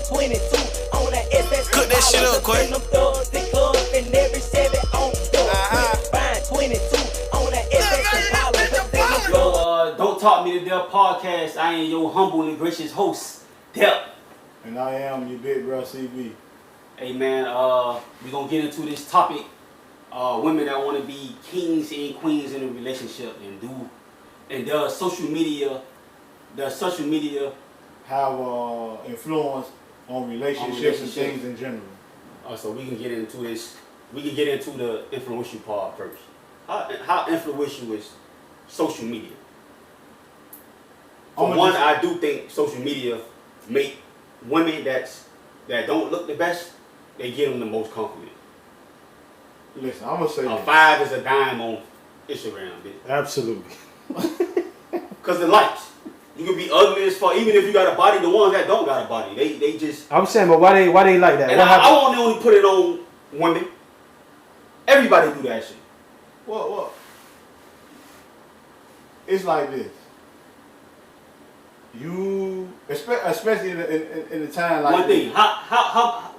Cook that shit up, Quay. Don't Talk Me to Death podcast. I am your humble and gracious host, Death. And I am your big bro, CB. Hey man, we're gonna get into this topic. Women that want to be kings and queens in a relationship and does social media have influence on relationships and things in general. So we can get into this. We can get into the influential part first. How influential is social media? For one, I do think social media make women that don't look the best, they get them the most confident. Listen, I'm gonna say a 5 is a dime on Instagram, bitch. Absolutely. Cause the likes. You can be ugly as fuck, even if you got a body. The ones that don't got a body, they just. I'm saying, but why they like that? And I won't only put it on women. Everybody do that shit. Well, it's like this. You, especially in the time like one thing, how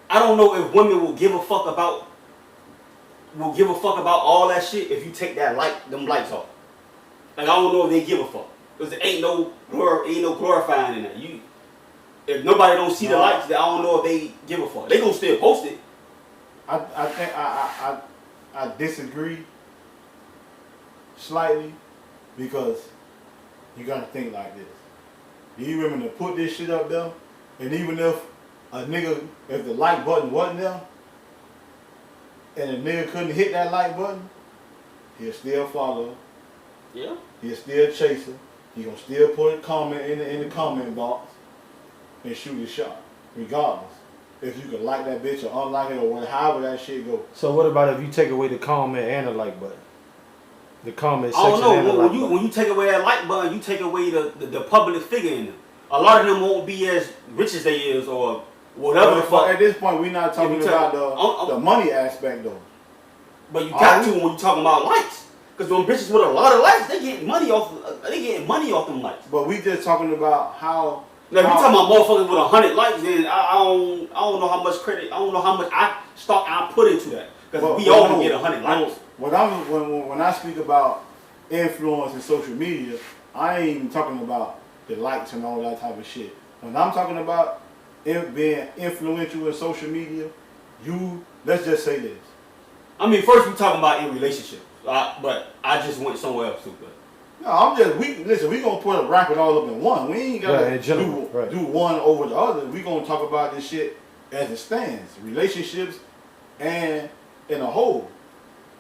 I don't know if women will give a fuck about all that shit if you take them lights off. Like I don't know if they give a fuck, cause there ain't no glorifying in that. If nobody don't see the lights, then I don't know if they give a fuck. They gonna still post it. I think I disagree slightly, because you gotta think like this. You women to put this shit up there, and even if if the like button wasn't there, and a nigga couldn't hit that like button, he'll still follow. Yeah. He'll still chase her. He gonna still put a comment in the comment box and shoot his shot, regardless if you can like that bitch or unlike it or however that shit go. So what about if you take away the comment and the like button? The comment section. I don't know. When you take away that like button, you take away the public figure in them. A lot of them won't be as rich as they is or whatever the fuck. At this point, we're not talking about the money aspect though. But you got to when you talking about likes, because when bitches with a lot of likes, they getting money off them likes. But we just talking about how. Now, if you talking about motherfuckers with 100 likes, then I don't know how much credit. I don't know how much stock I put into that, because we all can get 100 likes. When I speak about influence in social media, I ain't even talking about the likes and all that type of shit. When I'm talking about being influential in social media, let's just say this. I mean, first we talking about in relationships, but I just went somewhere else too. But no, we gonna put a wrap it all up in one. We ain't gotta do one over the other. We gonna talk about this shit as it stands, relationships and in a whole.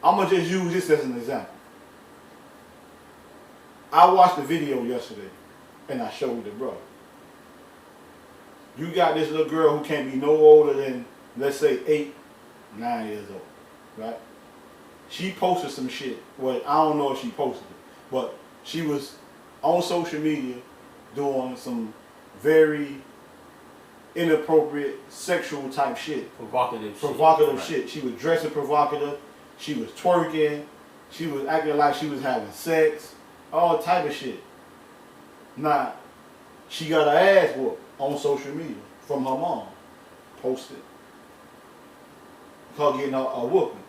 I'm gonna just use this as an example. I watched the video yesterday, and I showed the brother. You got this little girl who can't be no older than, let's say, 8, 9 years old, right? She posted some shit. Well, I don't know if she posted it, but she was on social media doing some very inappropriate sexual type shit. Provocative shit. She was dressing provocative. She was twerking. She was acting like she was having sex. All type of shit. Now, she got her ass whooped on social media from her mom. Posted. Her getting a whooping.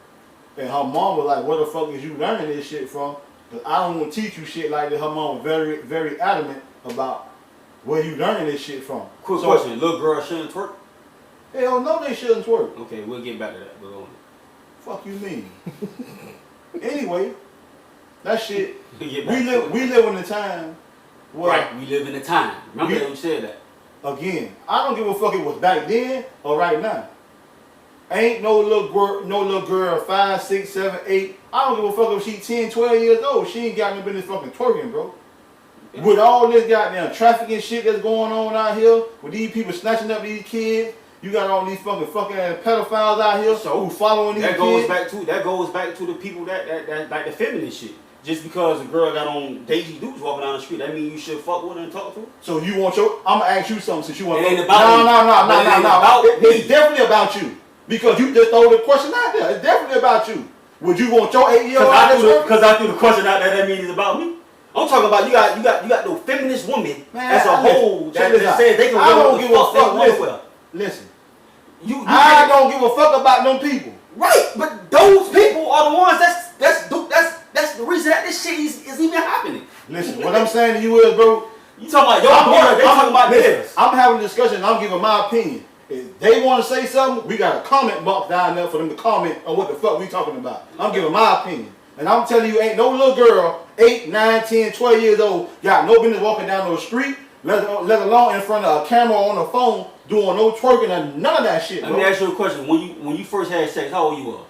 And her mom was like, where the fuck is you learning this shit from? Because I don't want to teach you shit like that. Her mom was very, very adamant about where you learning this shit from. Quick question. Little girl shouldn't twerk? Hell no, they shouldn't twerk. Okay, we'll get back to that. Fuck you mean? Anyway, that shit. We live in a time where. Right, we live in a time. Remember that we said that. Again, I don't give a fuck if it was back then or right now. Ain't no little girl 5, 6, 7, 8. I don't give a fuck if she 10, 12 years old. She ain't got no business fucking twerking, bro. Yeah. With all this goddamn trafficking shit that's going on out here, with these people snatching up these kids. You got all these fucking ass pedophiles out here who following these kids. That goes back to the people that like the feminist shit. Just because a girl got on Daisy Dukes walking down the street, that mean you should fuck with her and talk to her? So you want I'm gonna ask you something since you want to. It ain't about No. It's definitely about you. Because you just throw the question out there. It's definitely about you. Would you want your 8-year-old out there? Because I threw the question out there, that means it's about me? I'm talking about you got no feminist women Man, as a whole that says they can I wear don't what give the a fuck they fuck. want to wear. Listen. I don't give a fuck about them people. Right, but those people are the ones that's the reason that this shit is even happening. Listen, what I'm saying to you is, bro. You talking about your daughter? They talking about theirs. I'm having a discussion. I'm giving my opinion. If they want to say something, we got a comment box down there for them to comment on what the fuck we talking about. I'm giving my opinion. And I'm telling you, ain't no little girl, 8, 9, 10, 12 years old, got no business walking down the street, let alone in front of a camera on the phone, doing no twerking and none of that shit, bro. Let me ask you a question. When you first had sex, how old you were?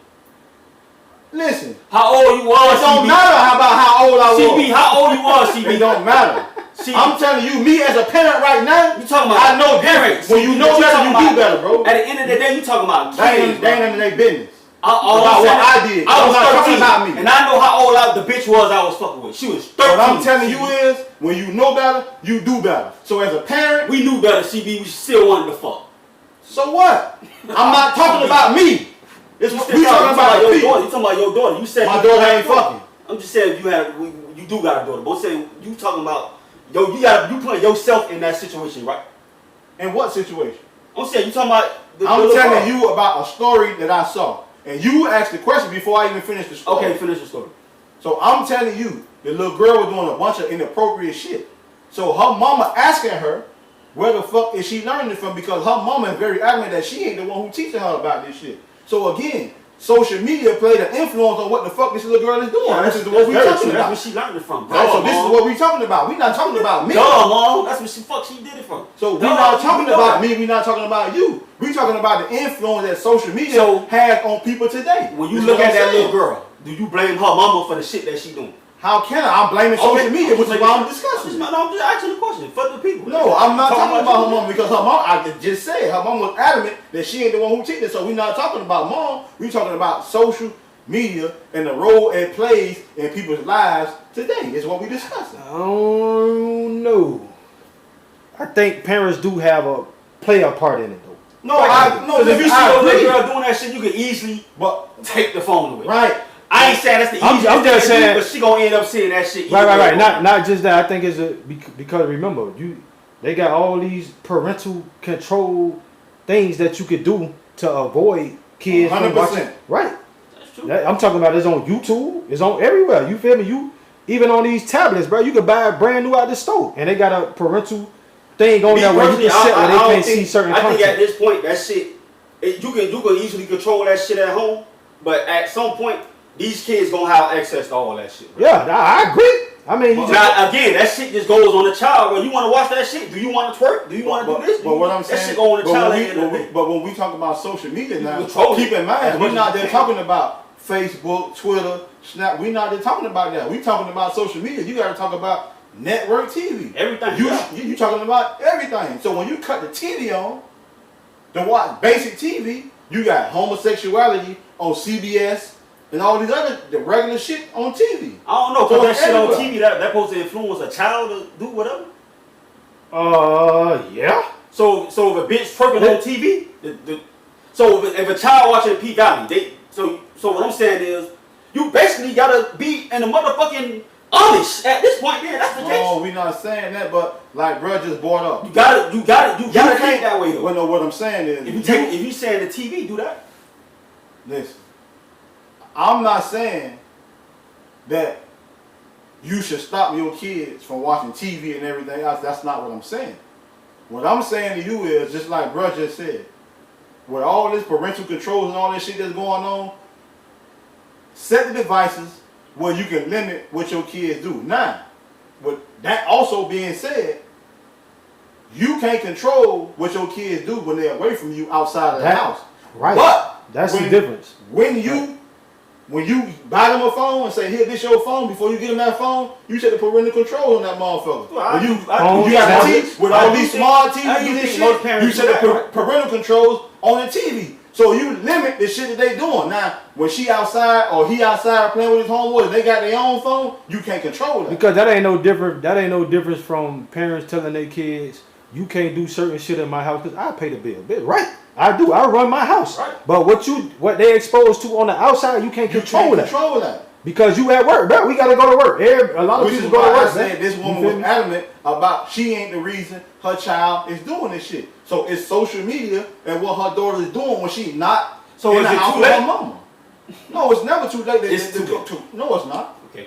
Listen. How old you were, It don't matter about how old I was. CB, how old you were, CB? It don't matter. CB. I'm telling you, me as a parent right now, You talking about I know parents. when you know better, you do better, bro. At the end of the day, you talking about They kids, ain't none of their business. All About I'm what saying, I did. I I'm was not talking 13, about me. and I know how old the bitch was I was fucking with. She was 13. What I'm telling you is, when you know better, you do better. So as a parent, we knew better, CB. We still wanted to fuck. so what? I'm not talking about me. We talking about your people. daughter. You talking about your daughter. You said My you daughter got a ain't fucking. I'm just saying you do got a daughter. But saying you talking about you putting yourself in that situation, right? In what situation? I'm saying you talking about. I'm telling you about a story that I saw, and you asked the question before I even finished the story. Okay, finish the story. So I'm telling you, the little girl was doing a bunch of inappropriate shit. So her mama asking her, where the fuck is she learning it from? Because her mama is very adamant that she ain't the one who teaching her about this shit. So again, social media played an influence on what the fuck this little girl is doing. This is what we talking about. That's where she learned it from. Right, so this is what we talking about. We not talking about me. Mom. That's where she did it from. So we not talking about me. We not talking about you. We talking about the influence that social media has on people today. When you look at that little girl, do you blame her mama for the shit that she doing? How can I? I'm blaming social media, which is why I'm discussing. I'm just asking the question for the people. No, I'm not talking about her mom because her mom, I just said, her mom was adamant that she ain't the one who teaching. So we're not talking about mom. We're talking about social media and the role it plays in people's lives today is what we discussing. I don't know. I think parents do play a part in it though. No, if you see a little girl doing that shit, you can easily take the phone away. Right. I ain't saying that's the easiest I'm just thing to do, saying, but she gonna end up seeing that shit. Right. Not just that. I think it's because remember they got all these parental control things that you could do to avoid kids from watching. Right. That's true. I'm talking about it's on YouTube. It's on everywhere. You feel me? You even on these tablets, bro. You can buy it brand new out the store, and they got a parental thing on there where you can set where they can't see certain content. I think at this point that shit, you can easily control that shit at home, but at some point. These kids gonna have access to all that shit. Bro. Yeah, I agree. I mean, again, that shit just goes on the child. Bro, you want to watch that shit? Do you want to twerk? Do you want to do this? But what I'm saying, that shit go on the child. But when we talk about social media now, keep in mind we're not there talking about Facebook, Twitter, Snap. We're not there talking about that. We talking about social media. You got to talk about network TV. Everything. You talking about everything. So when you cut the TV on, to watch basic TV, you got homosexuality on CBS. And all these the regular shit on TV. I don't know, because that shit on TV, that supposed to influence a child to do whatever? Yeah. So if a bitch twerking on TV, so if a child watching P Valley, so what I'm saying is, you basically gotta be in the motherfucking Amish at this point. Yeah, that's the case. Oh, we not saying that, but like bro just brought up. You gotta think that way though. Well, no, what I'm saying is, if you saying the TV, do that. Listen. I'm not saying that you should stop your kids from watching TV and everything else. That's not what I'm saying. What I'm saying to you is, just like bro just said, with all this parental controls and all this shit that's going on, set the devices where you can limit what your kids do. Now, with that also being said, you can't control what your kids do when they're away from you outside of the house. Right. But that's the difference. When you buy them a phone and say, here, this your phone, before you get them that phone, you set the parental control on that motherfucker. Well, you got to teach with all these smart TVs and shit, you set the parental controls on the TV. So you limit the shit that they doing. Now, when she outside or he outside playing with his homeboys, they got their own phone, you can't control that. Because that ain't no difference from parents telling their kids, you can't do certain shit in my house because I pay the bill. Right. I do. I run my house. Right. But what they exposed to on the outside, you can't control that. Because you at work, bro. We gotta go to work. A lot of people go to work. I said this woman was adamant about she ain't the reason her child is doing this shit. So it's social media and what her daughter is doing when she not So in is the it house too with late? her mama. No, it's never too late. It's too late. No, it's not. Okay.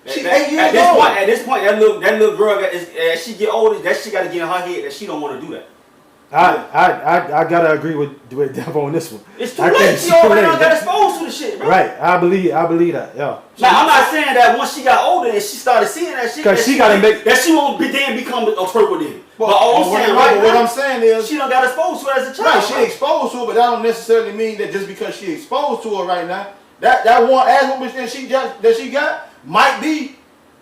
She At 8 years old. At this point, that little girl, as she get older, that she got to get in her head that she don't want to do that. I gotta agree with Dev on this one. It's too late. She already got exposed to the shit, bro. Right. I believe that. Yeah. Now I'm not saying that once she got older and she started seeing that shit, because she gotta make that she won't then become a twerker then. But all I'm saying what I'm saying is she done got exposed to it as a child. Right, she exposed to it, but that don't necessarily mean that just because she exposed to it right now, that one ass whooping that she got might be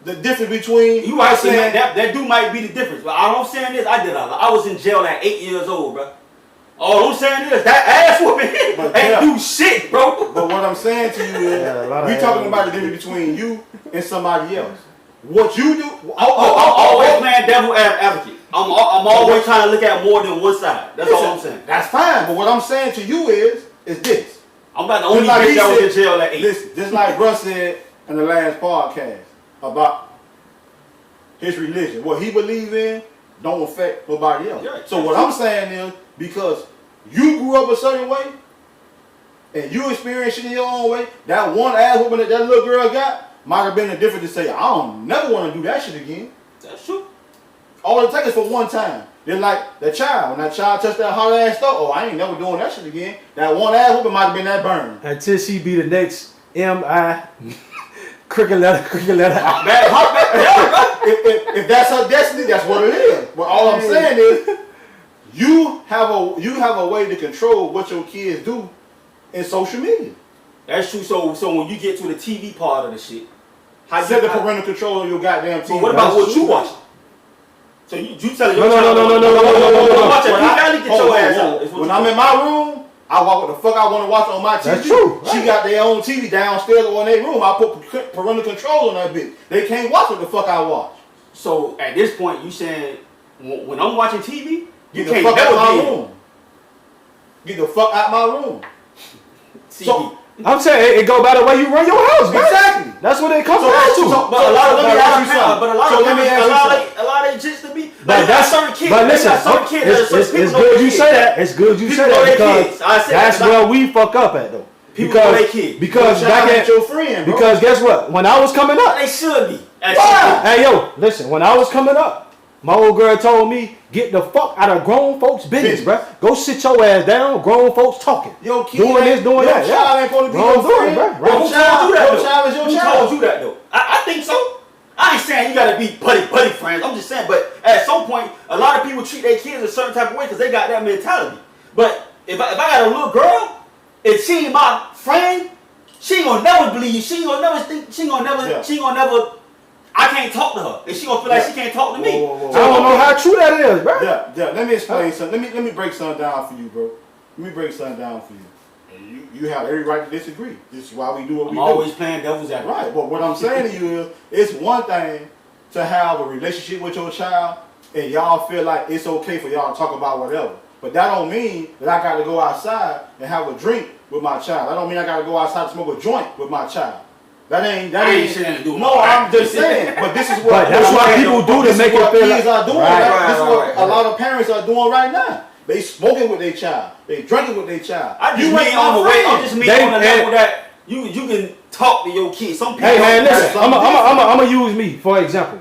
the difference between you right saying that dude might be the difference. But all I'm saying is I was in jail at 8 years old, bro. All I'm saying is that ass whooping ain't do shit, bro. But what I'm saying to you is we talking about the difference between you and somebody else. What you do, I'm always playing devil advocate. I'm always trying to look at more than one side. That's all I'm saying. That's fine. But what I'm saying to you is this. I'm about the only bitch that was in jail at 8. Listen, just like Russ said in the last podcast about his religion, what he believe in don't affect nobody else. Yeah, so what I'm saying is because you grew up a certain way and you experienced it in your own way, that one ass whooping that little girl got might have been the difference to say, I don't never want to do that shit again. That's true. All it takes is for one time. Then like the child, when that child touched that hard ass stuff, oh, I ain't never doing that shit again. That one ass whooping might have been that burn. until she be the next M.I. cricket letter. If that's her destiny, that's what it is. But all I'm saying is, you have a way to control what your kids do in social media. That's true. So when you get to the TV part of the shit, how Set the parental control on your goddamn TV. So what about what you watching? So you telling your No. watch it. You gotta get your ass out. When I'm in my room, I watch what the fuck I want to watch on my TV. That's true. Right. She got their own TV downstairs or in their room. I put parental control on that bitch. They can't watch what the fuck I watch. So at this point, you saying when I'm watching TV, you Get the can't fuck out never my be room. Get the fuck out my room. So I'm saying it go by the way you run your house, man. Exactly. That's what it comes down to. But a lot of just to be. But that's certain kids. But listen, it's good you say that. It's good you say that because that's where we fuck up at though. Because back at your friend, bro. Because guess what? When I was coming up, they should be. Hey yo, listen. When I was coming up, my old girl told me, "Get the fuck out of grown folks' business, bro. Go sit your ass down. Grown folks talking. Your kid doing this, doing that. Your child ain't supposed to be your friend, bro. Who told you that? Your child is your Who child. told you that though? I think so. I ain't saying you gotta be buddy friends. I'm just saying, but at some point, a lot of people treat their kids a certain type of way because they got that mentality. But if I got a little girl, if she ain't my friend, she ain't gonna never believe. She ain't gonna never think. She ain't gonna never. I can't talk to her, and she gonna feel like she can't talk to me. Whoa. I don't know how true that is, bro. Yeah. Let me explain something. Let me break something down for you, bro. Let me break something down for you. And you have every right to disagree. This is why we do what we do. I'm always playing devil's advocate. Right, but what I'm saying to you is, it's one thing to have a relationship with your child, and y'all feel like it's okay for y'all to talk about whatever. But that don't mean that I got to go outside and have a drink with my child. That don't mean I got to go outside to smoke a joint with my child. That ain't saying to do. No, I'm just saying. But this is what. But that's what people do to make it feel like. Kids are doing. This is what a lot of parents are doing right now. They smoking with their child. They drinking with their child. I just mean on the way. I just mean on the level that you can talk to your kids. Some people. Hey man, listen. I'm gonna use me for example.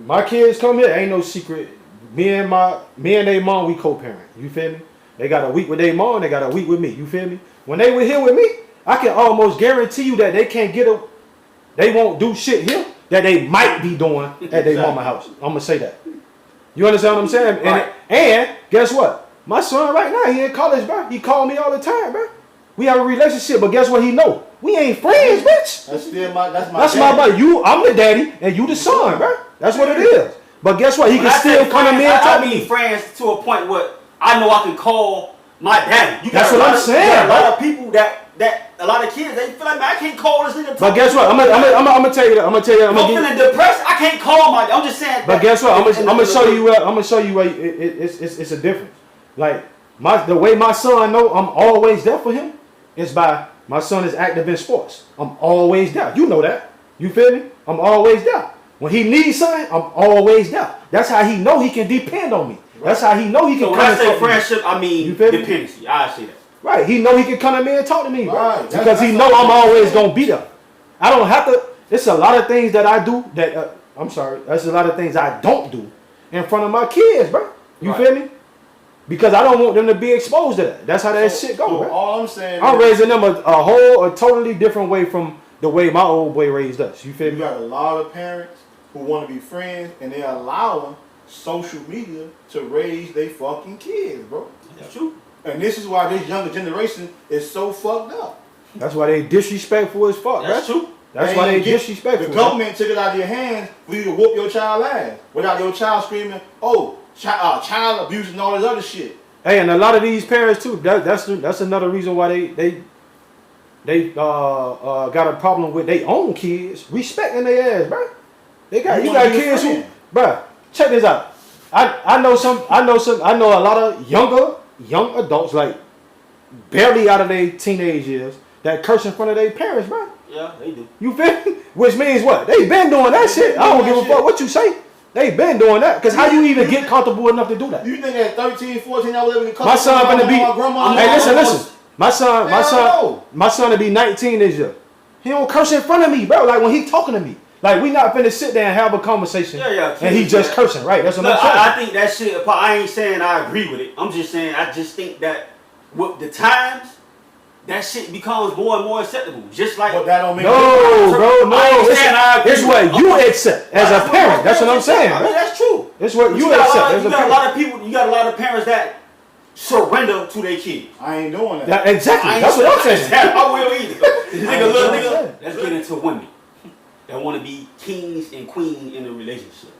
My kids come here. Ain't no secret. Me and their mom, we co-parent. You feel me? They got a week with their mom. They got a week with me. You feel me? When they were here with me, I can almost guarantee you that they can't they won't do shit here that they might be doing at their mama house. I'm gonna say that. You understand what I'm saying? Right. And guess what? My son right now, he in college, bro. He call me all the time, bro. We have a relationship, but guess what he know? We ain't friends, bitch. That's my buddy. I'm the daddy, and you the son, bro. That's what it is. But guess what? He can still come to me and talk to me. I mean friends to a point where I know I can call my daddy. That's what I'm saying. A lot of people that a lot of kids, they feel like, man, I can't call this nigga. But guess what? I'm gonna tell you that. I'm feeling depressed. I can't call my. I'm just saying. But guess what? I'm gonna show you. I'm gonna show you. It's a difference. Like the way my son know I'm always there for him is by My son is active in sports. I'm always there. You know that. You feel me? I'm always there. When he needs something, I'm always there. That's how he know he can depend on me. Right. That's how he know he can come and talk to me. When I say friendship, I mean dependency. I say that. Right. He know he can come to me and talk to me, right. Bro. Because he know I'm always going to be there. I don't have to. It's a lot of things that I do that, I'm sorry, that's a lot of things I don't do in front of my kids, bro. You feel me? Because I don't want them to be exposed to that. That's how that shit goes, bro. All I'm saying I'm raising them a totally different way from the way my old boy raised us. You feel me? You got a lot of parents who want to be friends and they're allowing social media to raise their fucking kids, bro. That's true. And this is why this younger generation is so fucked up. That's why they disrespectful as fuck. That's true. That's why they disrespectful. The government took it out of your hands for you to whoop your child's ass without your child screaming, "Oh, child abuse and all this other shit." Hey, and a lot of these parents too. That's another reason why they got a problem with their own kids respecting their ass, bro. You got kids who, bro. Check this out. I know a lot of young adults like barely out of their teenage years that curse in front of their parents, bro. Yeah, they do. You feel me? Which means what? They been doing that shit. I don't give a fuck what you say. They been doing that. Because how you even get comfortable enough to do that? You think at 13, 14, I was able to come my son gonna be. grandma? Hey, listen. My son to be 19 this year. He don't curse in front of me, bro. Like when he talking to me. Like we not finna sit there and have a conversation. And he just cursing, right? That's what I'm saying. I think that shit. I ain't saying I agree with it. I'm just saying I just think that with the times, that shit becomes more and more acceptable. Just like but that don't mean no. It's what you accept as a parent. That's what I'm saying. I mean, that's true. It's what you accept as a parent. You got a lot of parents that surrender to their kids. I ain't doing that. Exactly. That's what I'm saying. I will either. Nigga. Let's get into women that want to be kings and queens in a relationship.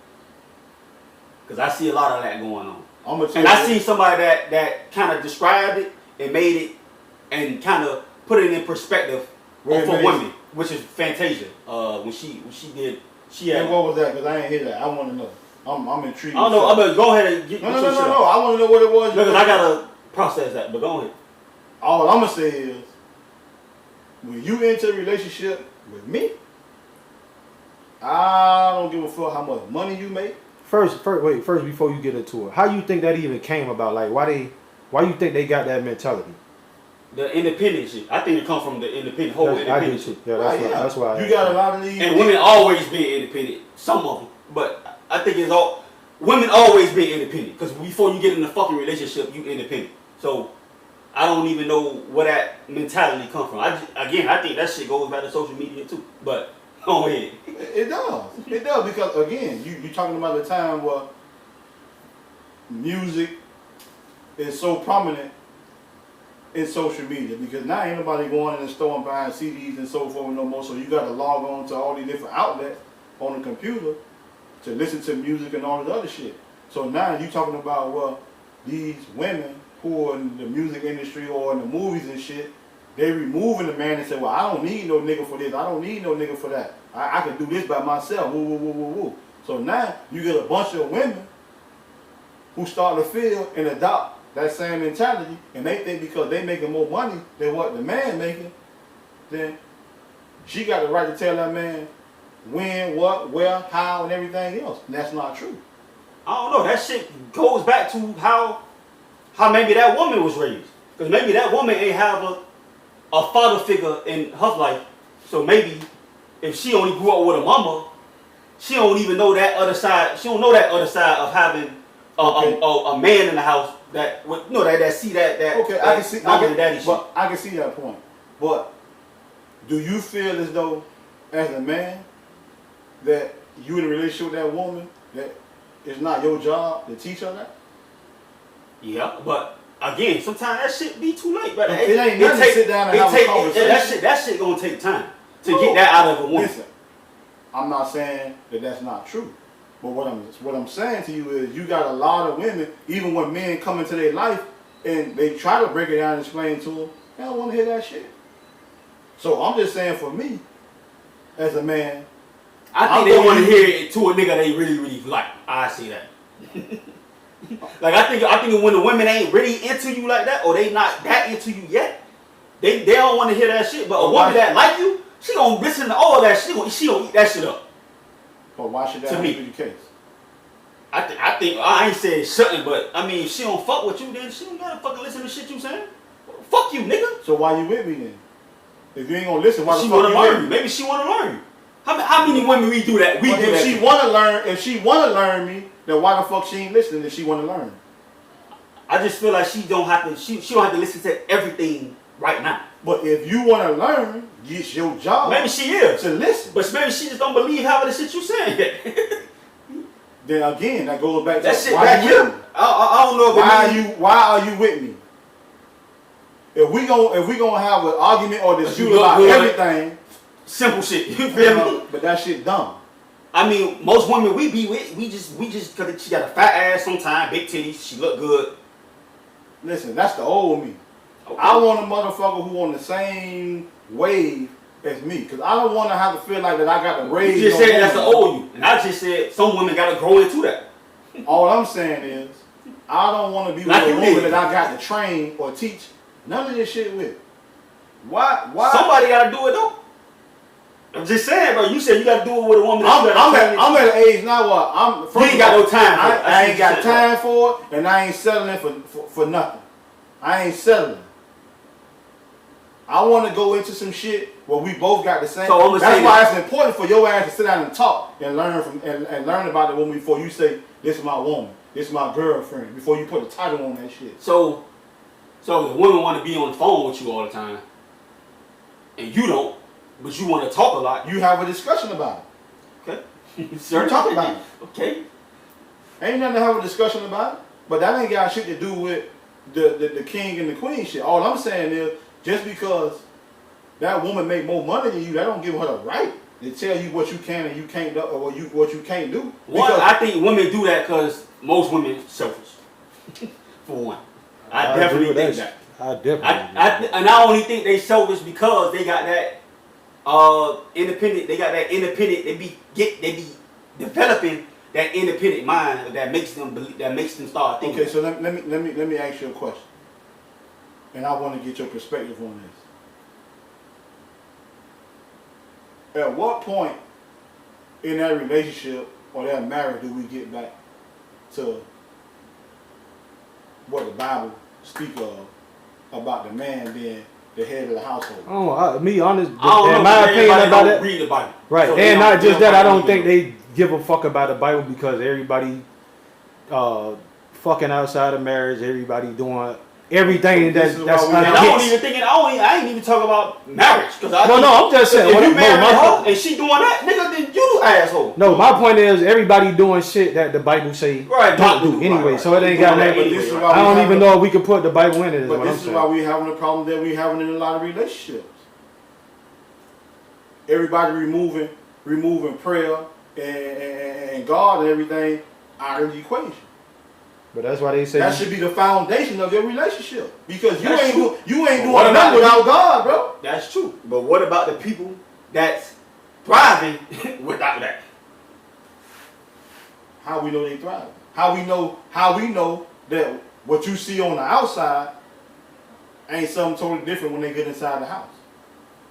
Because I see a lot of that going on. I see somebody that kind of described it and made it and kind of put it in perspective for women, which is Fantasia. When she had. And what was that? Because I ain't hear that. I want to know. I'm intrigued. I don't know. I'm gonna go ahead and get. No. I want to know what it was. Because I gotta process that. But go ahead. All I'm gonna say is, when you enter a relationship with me, I don't give a fuck how much money you make. First, before you get into it, how you think that even came about? Like, why you think they got that mentality? The independent shit. I think it comes from the independent whole independent shit. Yeah, that's why. You got a lot of these. And women always being independent. Some of them, but I think it's all women always being independent. Because before you get in a fucking relationship, you independent. So I don't even know where that mentality comes from. I think that shit goes back to social media too. But go ahead. It does because again, you talking about the time where music is so prominent in social media because now ain't nobody going in the store and buying CDs and so forth no more. So you got to log on to all these different outlets on the computer to listen to music and all this other shit. So now you talking about well, these women who are in the music industry or in the movies and shit, they removing the man and say, well, I don't need no nigga for this. I don't need no nigga for that. I can do this by myself. Woo. So now you get a bunch of women who start to feel and adopt that same mentality, and they think because they making more money than what the man making, then she got the right to tell that man when, what, where, how, and everything else. And that's not true. I don't know. That shit goes back to how maybe that woman was raised. Because maybe that woman ain't have a father figure in her life. So maybe if she only grew up with a mama, she don't even know that other side. She don't know that other side of having a man in the house that see that. Okay, that I can see. daddy shit. But I can see that point. But do you feel as though, as a man, that you in a relationship with that woman, that it's not your job to teach her that? Yeah, but again, sometimes that shit be too late. But it ain't nothing to sit down and have a conversation. That shit gonna take time to get that out of a woman. Listen, I'm not saying that that's not true. But what I'm saying to you is you got a lot of women, even when men come into their life and they try to break it down and explain to them, they don't want to hear that shit. So I'm just saying for me, as a man, I think they want to hear it to a nigga they really, really like. I see that. Like I think when the women ain't really into you like that, or they not that into you yet, They don't want to hear that shit. But a woman that like you, she gonna listen to all that shit. She gonna eat that shit up. But why should that be the case? I think I ain't saying something, but I mean, if she don't fuck with you, then she don't gotta fucking listen to shit you saying. Fuck you, nigga. So why you with me then? If you ain't gonna listen, why the she fuck wanna you learn with you? me? Maybe she wanna learn you. How many women we do that? If she wanna learn me, then why the fuck she ain't listening if she wanna learn? I just feel like she don't have to listen to everything right now. But if you wanna learn, it's your job. Maybe she is to listen. But maybe she just don't believe half of the shit you saying. Then again, that goes back to that shit why back you here. with me? I don't know. Why are you with me? If we gonna have an argument or dispute about everything, simple shit. You feel me? But that shit dumb. I mean, most women we be with, we just because she got a fat ass sometimes, big titties, she look good. Listen, that's the old me. Okay. I want a motherfucker who on the same wave as me, because I don't want to have to feel like that I got to raise. You just said that's the old you, and I just said some women got to grow into that. All I'm saying is, I don't want to be with a woman that I got to train or teach none of this shit with. Why? Somebody got to do it though. I'm just saying, bro. You said you got to do it with a woman. I'm at an age now where you ain't got no time. I ain't got time for it, and I ain't settling for nothing. I ain't settling. I want to go into some shit where we both got the same. So that's why it's important for your ass to sit down and talk and learn and learn about the woman before you say, "This is my woman, this is my girlfriend." Before you put a title on that shit. So the women want to be on the phone with you all the time, and you don't. But you want to talk a lot. You have a discussion about it. Okay. Sir, talk about it. Okay. Ain't nothing to have a discussion about it. But that ain't got shit to do with the king and the queen shit. All I'm saying is, just because that woman make more money than you, that don't give her the right to tell you what you can and you can't do, or what you can't do. One, I think women do that because most women selfish. For one. I definitely think that. And I only think they selfish because they got that independent. They got that independent. They be developing that independent mind that makes them believe, that makes them start thinking. Okay, so let me ask you a question, and I want to get your perspective on this. At what point in that relationship or that marriage do we get back to what the Bible speak of about the man being the head of the household? Oh, me honest, in my opinion about it, read the Bible. Right, so and not just that, I don't think they give a fuck about the Bible because everybody fucking outside of marriage, everybody doing everything that's I ain't even talking about marriage because I'm just saying if you marry her and she doing that, nigga, then you asshole. No, my point is everybody doing shit that the Bible say don't do anyway. So it ain't got nothing. I don't even know if we can put the Bible in it. But this is why we having a problem that we having in a lot of relationships. Everybody removing prayer and God and everything out of the equation. But that's why they say that should be the foundation of your relationship, because you ain't doing nothing without God, bro. That's true. But what about the people that's thriving without that? How we know they thriving? How we know that what you see on the outside ain't something totally different when they get inside the house?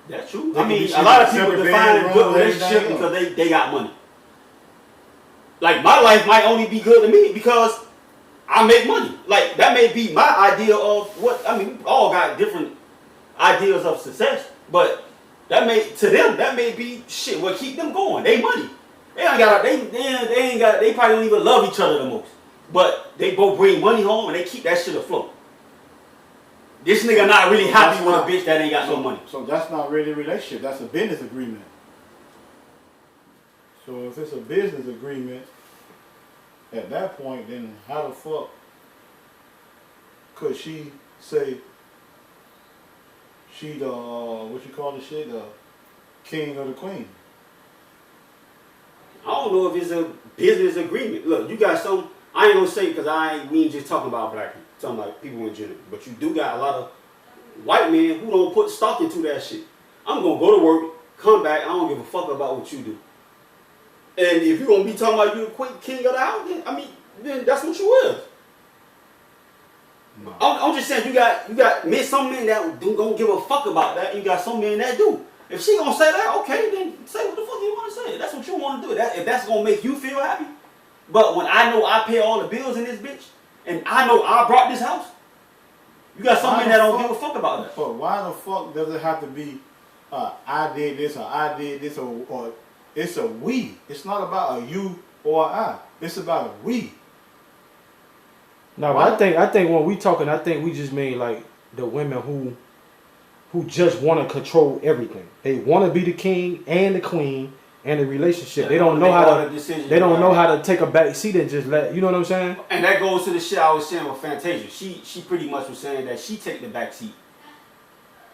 That's true. I mean, a lot of people define a good relationship because they got money. Like, my life might only be good to me because I make money. Like, that may be my idea of what, I mean, we all got different ideas of success, but to them, that may be shit what keep them going. They money. They probably don't even love each other the most. But they both bring money home and they keep that shit afloat. This nigga not really happy with a bitch that ain't got no money. So that's not really a relationship. That's a business agreement. So if it's a business agreement, at that point, then how the fuck could she say she the what you call the shit, the king or the queen? I don't know if it's a business agreement. Look, you got some. I ain't gonna say because we ain't just talking about black people, talking about people in general. But you do got a lot of white men who don't put stock into that shit. I'm gonna go to work, come back. I don't give a fuck about what you do. And if you're gonna be talking about you the king of the house, then that's what you is. No. I'm just saying you got men, some men that don't give a fuck about that. You got some men that do. If she gonna say that, okay, then say what the fuck you want to say. That's what you want to do. If that's gonna make you feel happy. But when I know I pay all the bills in this bitch, and I know I brought this house, you got some men that don't give a fuck about that. But why the fuck does it have to be I did this or it's a we. It's not about a you or a I. It's about a we. No, I think when we talking, I think we just mean like the women who just want to control everything. They want to be the king and the queen and the relationship. They don't know how to. They don't know how to take a back seat and just let. You know what I'm saying? And that goes to the shit I was saying with Fantasia. She pretty much was saying that she take the back seat.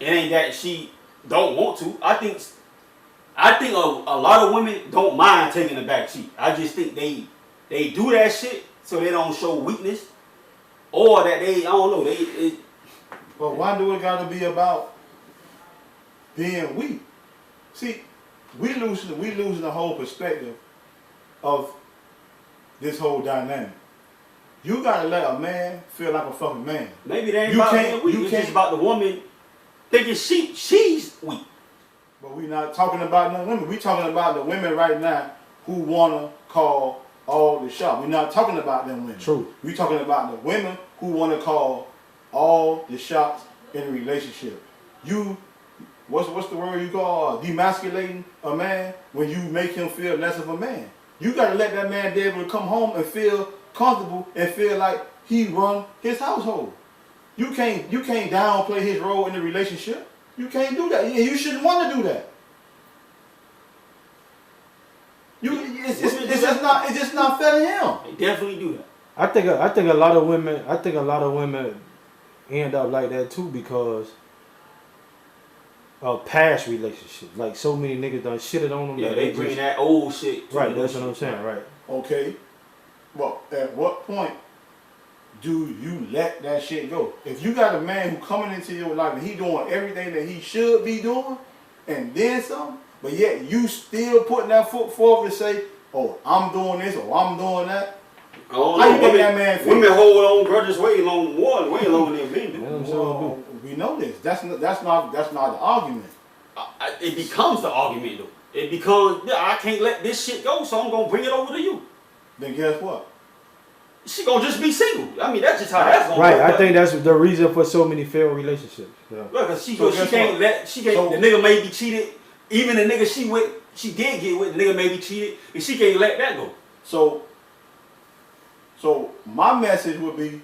It ain't that she don't want to. I think a lot of women don't mind taking the back seat. I just think they do that shit so they don't show weakness, or that they I don't know But why do it got to be about being weak? See, we losing the whole perspective of this whole dynamic. You gotta let a man feel like a fucking man. Maybe they ain't about being weak. It's just about the woman thinking she's weak. But we not talking about no women. We talking about the women right now who wanna call all the shots. We're not talking about them women. True. We talking about the women who wanna call all the shots in a relationship. What's the word you call demasculating a man when you make him feel less of a man? You gotta let that man be able to come home and feel comfortable and feel like he run his household. You can't downplay his role in the relationship. You can't do that. And you shouldn't want to do that. It's just not fair to him. They definitely do that. I think a lot of women end up like that too because of past relationships. Like so many niggas done shitted on them. Yeah, they bring that old shit. Right, that's what I'm saying. Right. Okay. Well, at what point do you let that shit go? If you got a man who coming into your life and he doing everything that he should be doing and then some, but yet you still putting that foot forward to say, oh, I'm doing this or I'm doing that. Oh, how you make that man feel? Women hold on grudges way longer than men do. Well, we know this. That's not the argument. It becomes the argument though. It becomes I can't let this shit go, so I'm gonna bring it over to you. Then guess what? She gonna just be single. I mean, that's just how that's gonna work. Right, I think that's the reason for so many failed relationships. Yeah. Look, cause she can't the nigga may be cheated. Even the nigga she did get with, the nigga may be cheated, and she can't let that go. So my message would be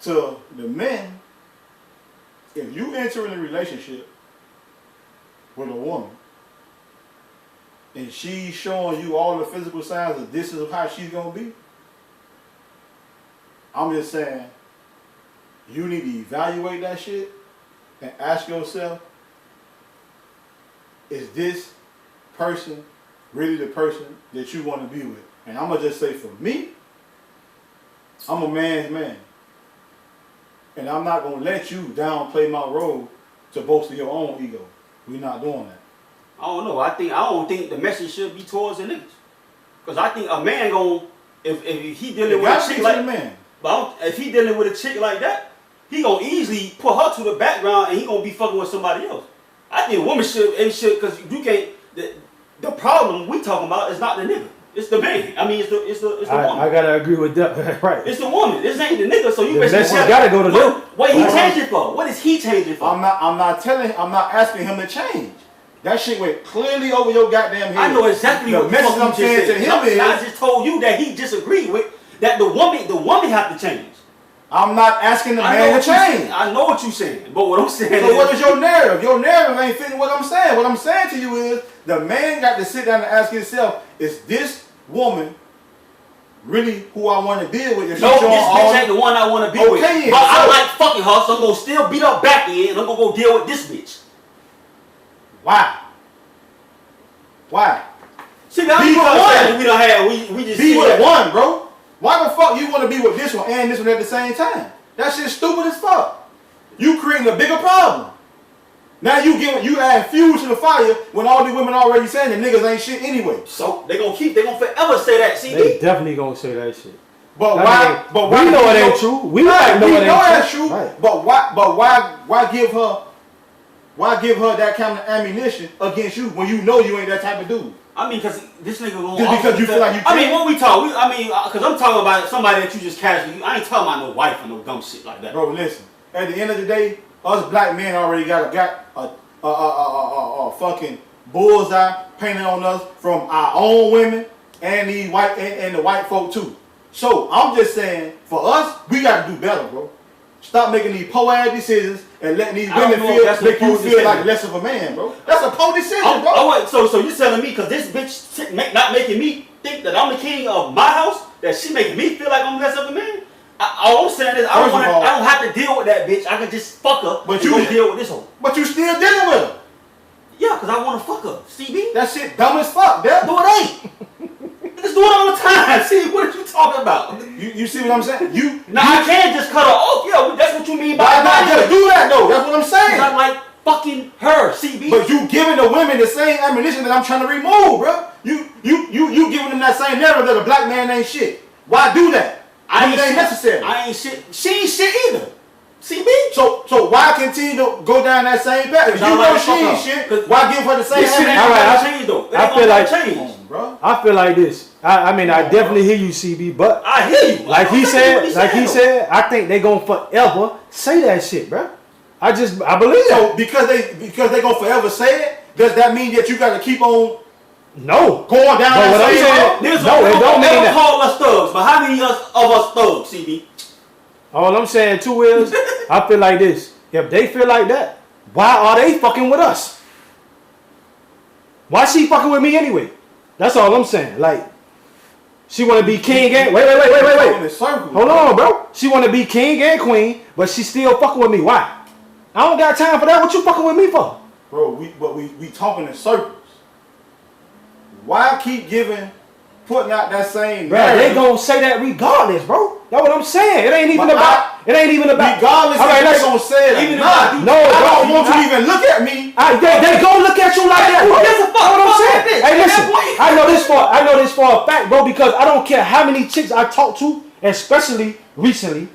to the men, if you enter in a relationship with a woman and she's showing you all the physical signs of this is how she's gonna be, I'm just saying you need to evaluate that shit and ask yourself, is this person really the person that you want to be with? And I'm gonna just say for me, I'm a man's man. And I'm not going to let you downplay my role to boast of your own ego. We're not doing that. I don't know. I don't think the message should be towards the niggas. Because I think a man if he dealing with a chick like man. But if he dealing with a chick like that, he gonna easily put her to the background and he gonna be fucking with somebody else. I think women should, because you can't, the problem we talking about is not the nigga. It's the man. I mean, it's the woman. I gotta agree with that. Right. It's the woman. This ain't the nigga. So you the message gotta go to them. What he changing for? What is he changing for? I'm not asking him to change. That shit went clearly over your goddamn head. I know exactly what the message I'm saying to him is. I just told you that he disagreed with that. The woman have to change. I'm not asking the man to change. I know what you're saying, but what I'm saying so what is your narrative? Your narrative ain't fitting what I'm saying. What I'm saying to you is the man got to sit down and ask himself, is this woman really who I want to deal with? No, this bitch ain't the one I want to be with. But I like fucking her, so I'm going to still beat her back in and I'm going to go deal with this bitch. Why? Why? See, that's what we done had. We just be with one, bro. Why the fuck you want to be with this one and this one at the same time? That shit's stupid as fuck. You creating a bigger problem. Now you add fuel to the fire when all these women already saying the niggas ain't shit anyway. So they gonna forever say that. See, they definitely gonna say that shit. But I why? mean, But why? we know it ain't true. We know it ain't true. Right. But why give her? Why give her that kind of ammunition against you when you know you ain't that type of dude? I mean, because this nigga going Just because you feel like you I mean, can? when we talk, because I'm talking about somebody that you just casually. I ain't talking about no wife or no dumb shit like that. Bro, listen. At the end of the day, us black men already got a fucking bullseye painted on us from our own women and these white and the white folk too. So I'm just saying, for us, we gotta do better, bro. Stop making these poor ass decisions and letting these women make you feel like less of a man, bro. That's a poor decision, bro. So you're telling me because this bitch not making me think that I'm the king of my house, that she making me feel like I'm less of a man? All I'm saying is I don't have to deal with that bitch. I can just fuck her and go deal with this hoe. But you still dealing with her. Yeah, because I want to fuck her. CB? That shit dumb as fuck, man. No, it ain't. Niggas do it all the time. See, what are you talking about? You see what I'm saying? I can't just cut her off. Yeah, that's what you mean by why not just do that though? That's what I'm saying. I like fucking her, CB. But you giving the women the same ammunition that I'm trying to remove, bro. You giving them that same narrative that a black man ain't shit. Why do that? It ain't necessary. I ain't shit. She ain't shit either. CB. So why continue to go down that same path? If you know she ain't shit, why give her the same ammunition? All right, I change though. I feel like change. Bro. I feel like this. I mean, I definitely hear you, CB, but I hear you. like he said, I think they gonna forever say that shit, bro. I believe that. So because they gonna forever say it, does that mean that you gotta keep on No. going down that same road? No, it don't mean that. Call us thugs, but how many of us thugs, CB? All I'm saying too is, I feel like this. If they feel like that, why are they fucking with us? Why she fucking with me anyway? That's all I'm saying. Like, she want to be king and wait. Hold on, bro. She want to be king and queen, but she still fucking with me. Why? I don't got time for that. What you fucking with me for? Bro, we talking in circles. Why keep putting out that same Bro, they gonna say that regardless, bro. That's what I'm saying. It ain't even about. Regardless, all right, if they gonna say it. Even I don't want you to even look at me. They gonna look at you like that, bro. That's what I'm saying. Hey, listen. I know this for a fact, bro, because I don't care how many chicks I talk to, especially recently.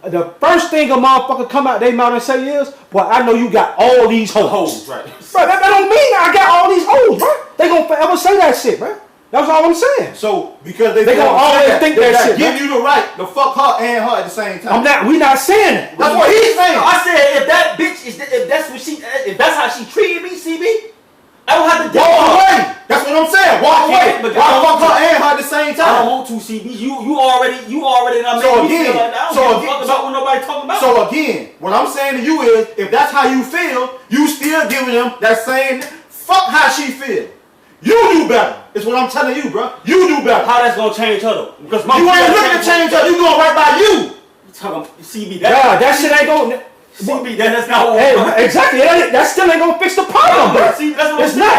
The first thing a motherfucker come out their mouth and say is, "Boy, I know you got all these hoes." Right. Bro, that don't mean I got all these hoes, bro. They gonna forever say that shit, bro. That's all I'm saying. So because they gonna always think that shit, give you the right to fuck her and her at the same time. We not saying that. That's what he's saying. I said if that bitch if that's how she treated me, CB, I don't have to deal Walk with her. away. That's what I'm saying. Walk away. But Why fuck her and her at the same I don't time? want to, CB. You already done made me feel like that. I don't give a fuck about what nobody talking about. So again, what I'm saying to you is, if that's how you feel, you still giving them that same fuck how she feel. You do better. It's what I'm telling you, bro. You do better. How that's gonna change her though? Because You ain't looking to change her. You going right by you. CB, that shit ain't gonna. CB, that's not what. Hey, exactly. That still ain't gonna fix the problem, bro. See, that's what It's I'm not.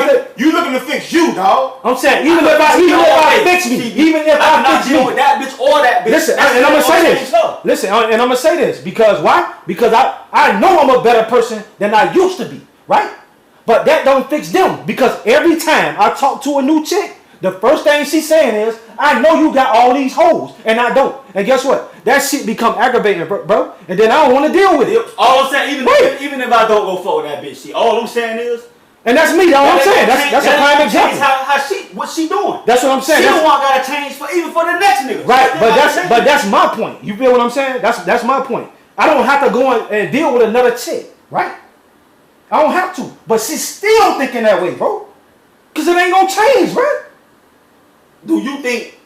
saying. You looking to fix you, dog. I'm saying even if I fix me, even if I'm I not fix dealing me. with that bitch or that bitch. Listen, and I'm gonna say this. Listen, and I'm gonna say this because why? Because I know I'm a better person than I used to be, right? But that don't fix them because every time I talk to a new chick, the first thing she's saying is, "I know you got all these hoes, and I don't." And guess what? That shit become aggravating, bro. And then I don't want to deal with it. All I'm saying, even if I don't go fuck with that bitch, see, all I'm saying is, and that's me. That's what I'm saying. That's a prime example. What she doing? That's what I'm saying. She don't want gotta change even for the next nigga. Right, but that's my point. You feel what I'm saying? That's my point. I don't have to go and deal with another chick, right? I don't have to. But she's still thinking that way, bro. Cause it ain't gonna change, bro. Do you think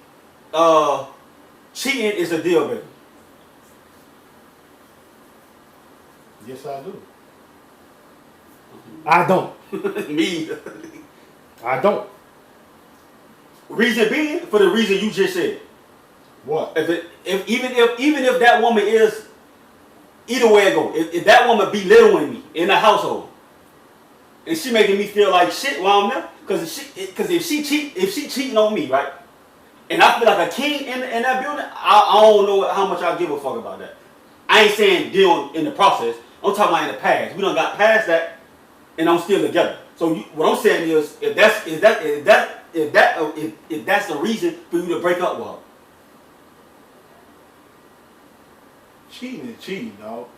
cheating is a deal breaker? Yes, I do. I don't. Me. I don't. Reason being, for the reason you just said. What? Even if that woman is, either way it go, if that woman belittling me in the household, and she making me feel like shit while I'm there, because if she cheating on me, right, and I feel like a king in that building, I don't know how much I give a fuck about that. I ain't saying deal in the process. I'm talking about in the past. We done got past that, and I'm still together. So what I'm saying is, if that's the reason for you to break up with her, cheating is cheating, dog.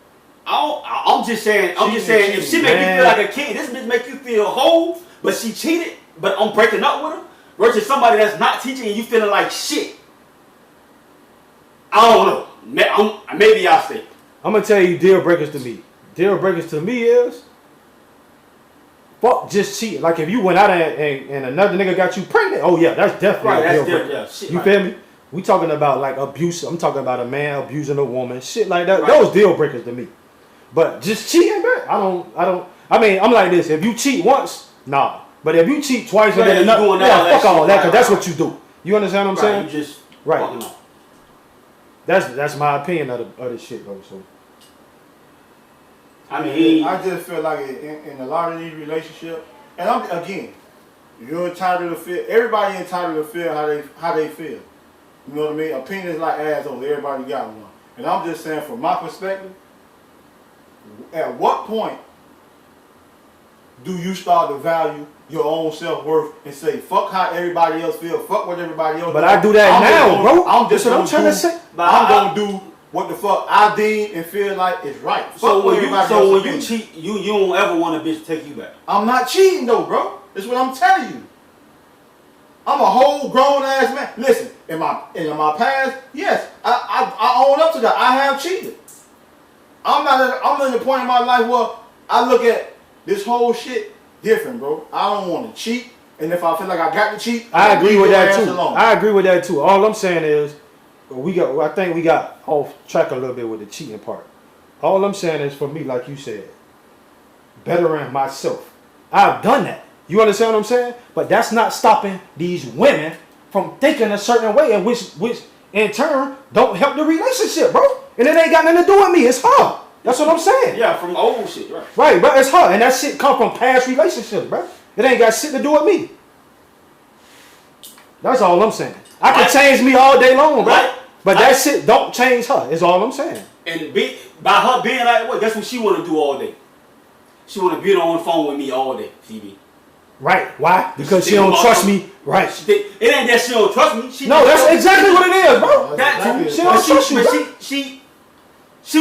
I'm just saying, if she make you feel like a king, this bitch make you feel whole, but she cheated, but I'm breaking up with her, versus somebody that's not teaching and you feeling like shit. I don't know. Maybe I'll stay. I'm gonna tell you deal breakers to me. Deal breakers to me is fuck just cheating. Like if you went out and another nigga got you pregnant, oh yeah, that's definitely a deal breaker. Yeah, shit, you feel me? We talking about like abuse. I'm talking about a man abusing a woman, shit like that. Those deal breakers to me. But just cheating, bro, I mean, I'm like this. If you cheat once, nah. But if you cheat twice and then another, fuck all that, because that's what you do. You understand what I'm saying? You just right. That's my opinion of the shit, though. So. I mean, I just feel like in a lot of these relationships, and again, you're entitled to feel. Everybody entitled to feel how they feel. You know what I mean? Opinions like assholes. Everybody got one. And I'm just saying, from my perspective, at what point do you start to value your own self-worth and say, fuck how everybody else feels, fuck what everybody else But I do that now, bro. I'm just what I'm trying to say. I'm going to do what the fuck I deem and feel like is right. So when you cheat, you don't ever want a bitch to take you back. I'm not cheating though, bro. That's what I'm telling you. I'm a whole grown ass man. Listen, in my past, yes, I own up to that. I have cheated. I'm in the point in my life where I look at this whole shit different, bro. I don't want to cheat, and if I feel like I got to cheat, I agree with that too. I agree with that too. All I'm saying is, I think we got off track a little bit with the cheating part. All I'm saying is, for me, like you said, bettering myself. I've done that. You understand what I'm saying? But that's not stopping these women from thinking a certain way, and which in turn don't help the relationship, bro. And it ain't got nothing to do with me. It's her. That's what I'm saying. Yeah, from old shit, right? Right, bro. It's her, and that shit come from past relationships, bro. It ain't got shit to do with me. That's all I'm saying. I can change me all day long, bro. Right. But that shit don't change her. Is all I'm saying. And by her being like what? That's what she want to do all day. She want to be on the phone with me all day, CB. Right. Why? Because she don't trust me. Right. It ain't that she don't trust me. No, that's exactly what it is, bro. She don't trust you,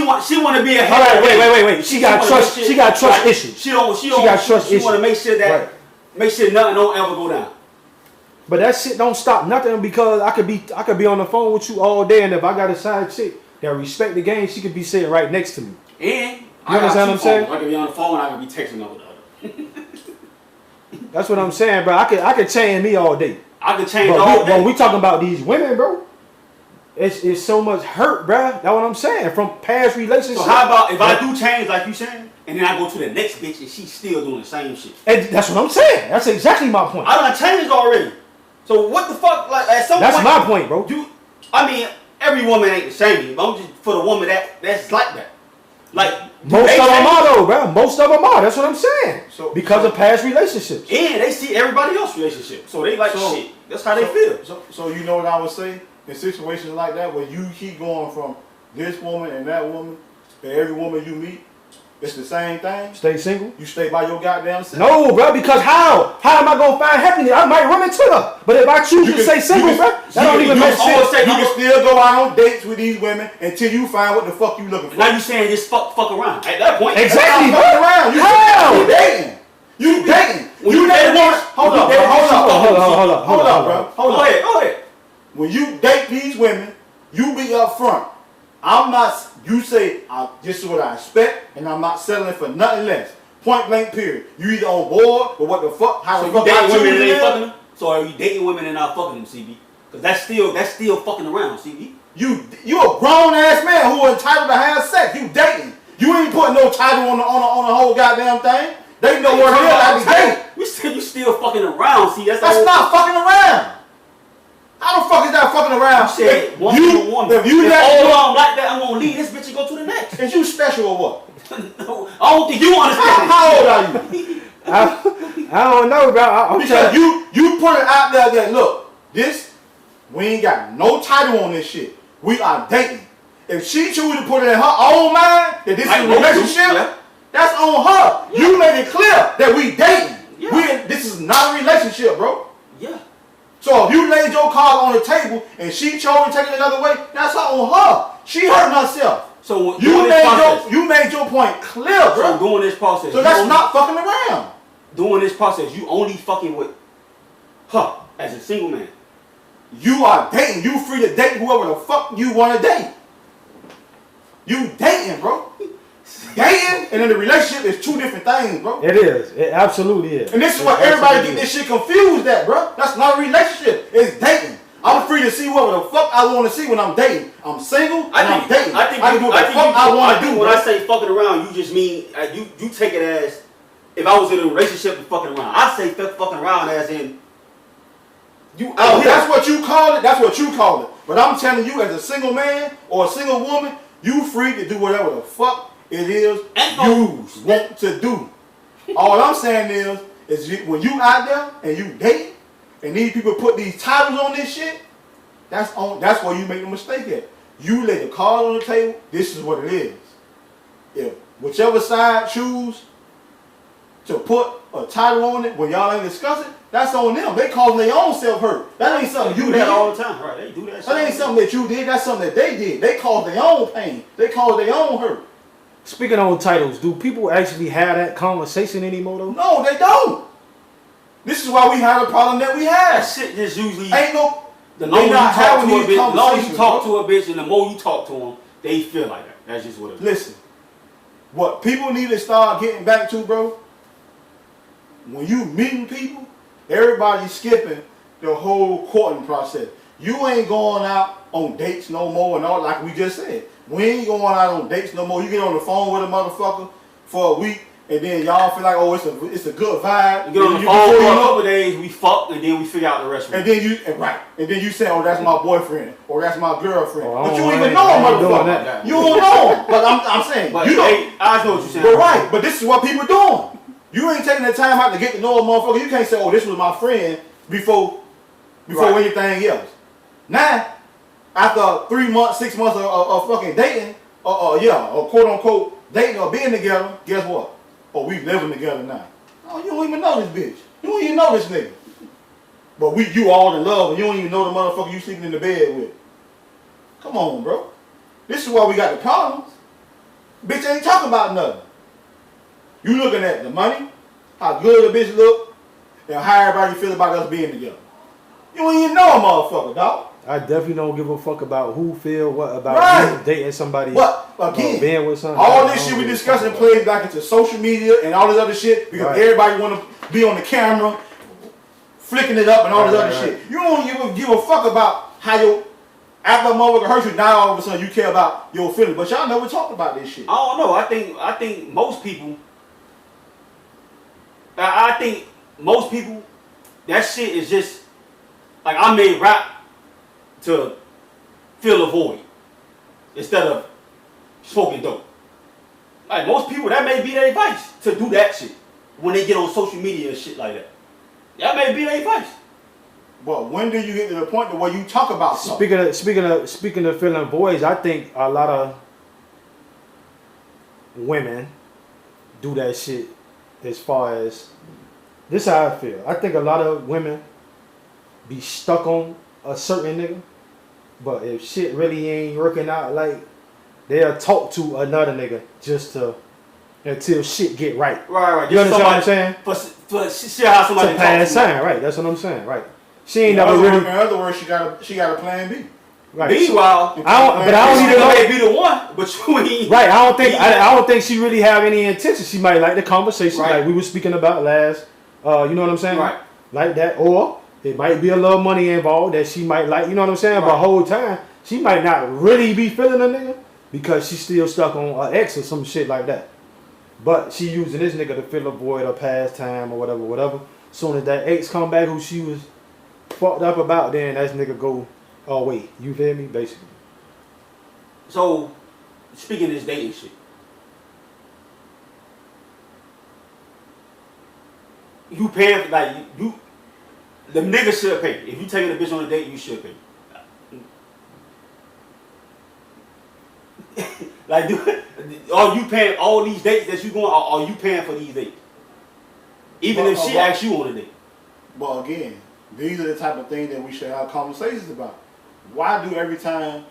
bro. She want to be a head. Wait. She got trust. She got trust issues. She got trust issues. She want to make sure that nothing don't ever go down. But that shit don't stop nothing, because I could be on the phone with you all day, and if I got a side chick that respect the game, she could be sitting right next to me. And you understand what I'm saying? I could be on the phone, I could be texting over the other. That's what I'm saying, bro. I could change me all day. I could change all day. When we talking about these women, bro, it's so much hurt, bro. That's what I'm saying, from past relationships. So how about if I do change like you saying, and then I go to the next bitch and she's still doing the same shit? And that's what I'm saying. That's exactly my point. I done changed already. So what the fuck? Like at some that's point, my point, bro. I mean, every woman ain't the same. But I'm just for the woman that's like that. Like most of them are though, bro. Most of them are. That's what I'm saying. Because of past relationships. And they see everybody else's relationship, so they like shit. That's how they feel. So you know what I would say in situations like that, where you keep going from this woman and that woman, and every woman you meet, it's the same thing. Stay single. You stay by your goddamn self. No, bro. Because how am I gonna find happiness? I might run into her, but if I choose to stay single, bro, that don't even make sense. You can still go out on dates with these women until you find what the fuck you looking for. Now you saying just fuck around at that point. Exactly. Fuck around. You dating. You dating. You date woman. Hold up, bro. Go ahead. When you date these women, you be up front. I'm not. You say this is what I expect, and I'm not settling for nothing less. Point blank. Period. You either on board, but what the fuck? How the fuck? Dating women and ain't fucking them? So are you dating women and not fucking them, CB? Because that's still fucking around, CB. You a grown ass man who entitled to have sex. You dating. You ain't putting no title on the whole goddamn thing. They know where real life is dating. You still fucking around. See, that's not fucking around. How the fuck is that fucking around? You said woman. If I'm like that, I'm gonna leave this bitch and go to the next. Is you special or what? No, I don't think you understand. How old are you? I don't know, bro. Because you put it out there that look, we ain't got no title on this shit. We are dating. If she chooses to put it in her own mind that this is a relationship, that's on her. Yeah. You made it clear that we dating. Yeah. This is not a relationship, bro. Yeah. So if you laid your card on the table and she chose to take it another way, that's on her. She hurting herself. So you made your point clear, bro. So doing this process. So that's not fucking around. Doing this process, you only fucking with her as a single man. You are dating. You free to date whoever the fuck you want to date. You dating, bro. Dating and in a relationship is two different things, bro. It is. It absolutely is. And this is what everybody get this shit confused at, bro. That's not a relationship. It's dating. I'm free to see whatever the fuck I want to see when I'm dating. I'm single. I'm dating. I think I do what the fuck I want to do. When I say fucking around, you just mean you take it as if I was in a relationship and fucking around. I say fucking around as in you out here. That's what you call it. That's what you call it. But I'm telling you, as a single man or a single woman, you free to do whatever the fuck it is you want to do. All I'm saying is when you out there and you dating, and these people put these titles on this shit, that's where you make the mistake at. You lay the card on the table, this is what it is. If whichever side choose to put a title on it when y'all ain't discussing, that's on them. They causing their own self-hurt. That ain't something you do did. That all the time, right? They do that. That ain't something that you did, that's something that they did. They caused their own pain. They caused their own hurt. Speaking on titles, do people actually have that conversation anymore though? No, they don't. This is why we have the problem that we have. That shit just usually ain't no. The longer you talk to a bitch and the more you talk to them, they feel like that. That's just what it is. Listen, what people need to start getting back to, bro, when you meeting people, everybody's skipping the whole courting process. You ain't going out on dates no more and all, like we just said. We ain't going out on dates no more. You get on the phone with a motherfucker for a week, and then y'all feel like, oh, it's a good vibe. You get on the phone for a couple days, we fuck, and then we figure out the rest of it. And then you say, oh, that's my boyfriend, or that's my girlfriend. Oh, but you don't even know him, motherfucker. You don't know him. But I'm saying, but you know. I know what you're saying. But right, but this is what people doing. You ain't taking the time out to get to know a motherfucker. You can't say, oh, this was my friend before anything else. Now, after 3 months, 6 months of fucking dating, or quote unquote dating or being together, guess what? Oh, we living together now. Oh, you don't even know this bitch. You don't even know this nigga. But you all in love and you don't even know the motherfucker you sleeping in the bed with. Come on, bro. This is why we got the problems. Bitch ain't talking about nothing. You looking at the money, how good the bitch look, and how everybody feel about us being together. You don't even know a motherfucker, dog. I definitely don't give a fuck about who feel what about you dating somebody. But again, being with somebody. All this shit we discussing plays back into social media and all this other shit because everybody want to be on the camera, flicking it up and all this other shit. You don't even give a fuck about how after a motherfucker hurt you, now all of a sudden you care about your feelings. But y'all never talked about this shit. I don't know. I think most people. I think most people, that shit is just like I made rap to fill a void instead of smoking dope. Like most people, that may be their advice to do that shit when they get on social media and shit like that. That may be their advice. But when do you get to the point where you talk about something? Speaking of filling voids, I think a lot of women do that shit. As far as this, how I feel. I think a lot of women be stuck on a certain nigga, but if shit really ain't working out, like they'll talk to another nigga until shit get right. Right. You understand what I'm saying? For shit how somebody to pass time, right? That's what I'm saying, right? She ain't never really. In other words, she got a plan B. Right. Meanwhile, I don't even know. May be the one, but you ain't. Right. I don't think she really have any intention. She might like the conversation, like we were speaking about last. You know what I'm saying? Right. Like that, or it might be a little money involved that she might like. You know what I'm saying? Right. But the whole time she might not really be feeling a nigga because she's still stuck on an ex or some shit like that. But she using this nigga to fill a void or past time or whatever. Soon as that ex come back, who she was fucked up about, then that nigga go. Oh wait, you feel me? Basically. So, speaking of this dating shit, you paying for the nigga should pay. If you taking a bitch on a date, you should pay. Are you paying all these dates that you going? Or are you paying for these dates? Even if she asks you on a date. But again, these are the type of things that we should have conversations about. Why do every time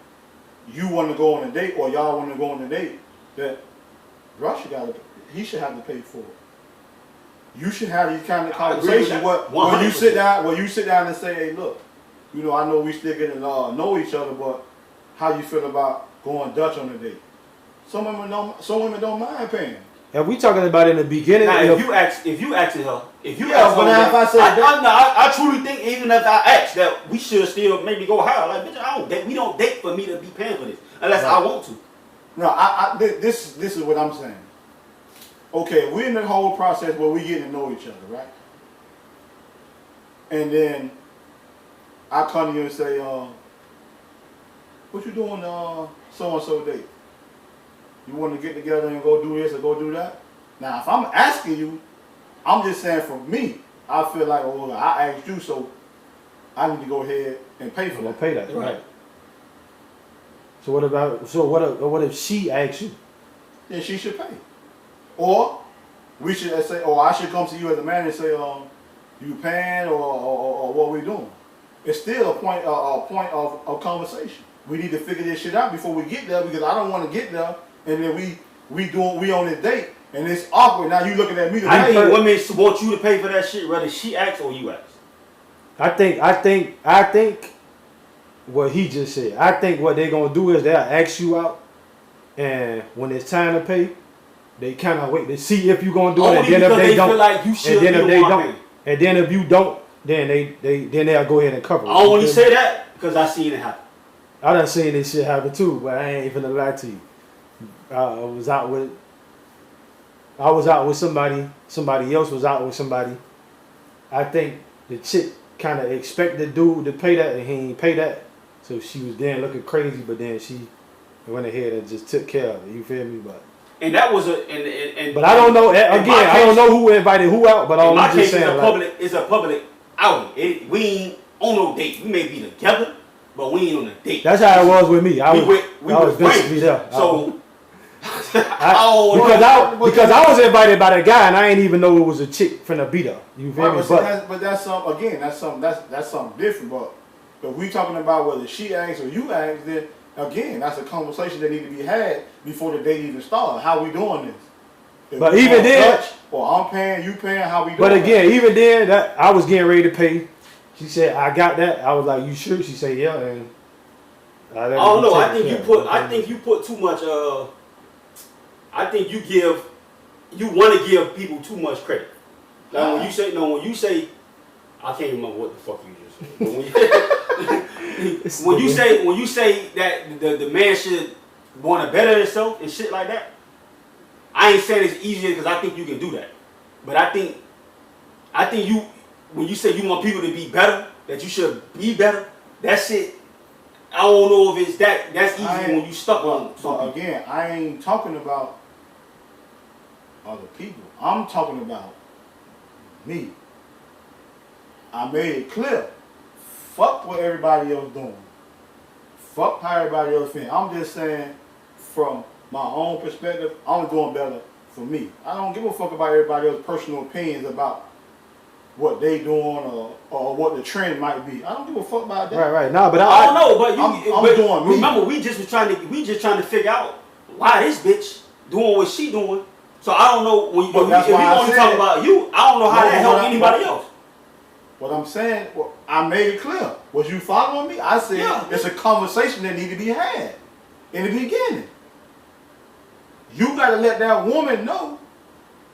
you want to go on a date or y'all want to go on a date, that he should have to pay for it. You should have these kind of conversations where you sit down and say, hey, look, you know, I know we still getting to know each other, but how you feel about going Dutch on a date? Some women don't mind paying. And we talking about in the beginning. Now, if you asking her, I truly think even if I ask that we should still maybe go higher. Like, bitch, we don't date for me to be paying for this unless I want to. No, this is what I'm saying. Okay, we're in the whole process where we getting to know each other, right? And then I come to you and say, what you doing so-and-so date? You want to get together and go do this or go do that? Now, if I'm asking you, I'm just saying for me, I feel like, oh, I asked you, so I need to go ahead and pay for that. Pay that, right? So what if she asks you? Then she should pay. Or we should say, I should come to you as a man and say, you paying or what we doing? It's still a point of conversation. We need to figure this shit out before we get there, because I don't want to get there and then we on a date and it's awkward. Now you looking at me. Women want you to pay for that shit, whether she asks or you ask. I think what he just said. I think what they're gonna do is they'll ask you out, and when it's time to pay, they kind of wait to see if you're gonna do it, and then if they don't, feel like you should, and then if they don't, and then if you don't, then they'll go ahead and cover it. I only say that because I seen it happen. I done seen this shit happen too, but I ain't even gonna lie to you. I was out with somebody else was out with somebody. I think the chick kind of expected the dude to pay that, and he ain't pay that, so she was then looking crazy. But then she went ahead and just took care of it. You feel me? And that was but I don't know. Again, I don't know who invited who out. But all I'm just saying, it's a public outing. We ain't on no date. We may be together, but we ain't on a date. That's how it was with me. I was basically there. So. Because I was invited by the guy and I ain't even know it was a chick finna beat her. You feel me? But that's something different. But if we talking about whether she asks or you ask, then again, that's a conversation that need to be had before the date even starts. How we doing this? But even then, or I'm paying, you paying, how we doing? But again, even then, that I was getting ready to pay. She said, "I got that." I was like, "You sure?" She said, "Yeah." And I don't know. I think you put too much. I think you want to give people too much credit. Like when you say, I can't remember what the fuck you just said. But when you say that the man should want to better himself and shit like that, I ain't saying it's easier because I think you can do that. But I think when you say you want people to be better, that you should be better, that shit, I don't know if it's that's easy when you stuck on something. Again, I ain't talking about other people. I'm talking about me. I made it clear. Fuck what everybody else doing. Fuck how everybody else feeling. I'm just saying, from my own perspective, I'm doing better for me. I don't give a fuck about everybody else's personal opinions about what they doing or what the trend might be. I don't give a fuck about that. Right. No, but I don't know. But I'm doing me. Remember, we just trying to figure out why this bitch doing what she doing. So I don't know if we only talk about you. I don't know how that help anybody else. What I'm saying, I made it clear. Was you following me? I said it's a conversation that need to be had in the beginning. You got to let that woman know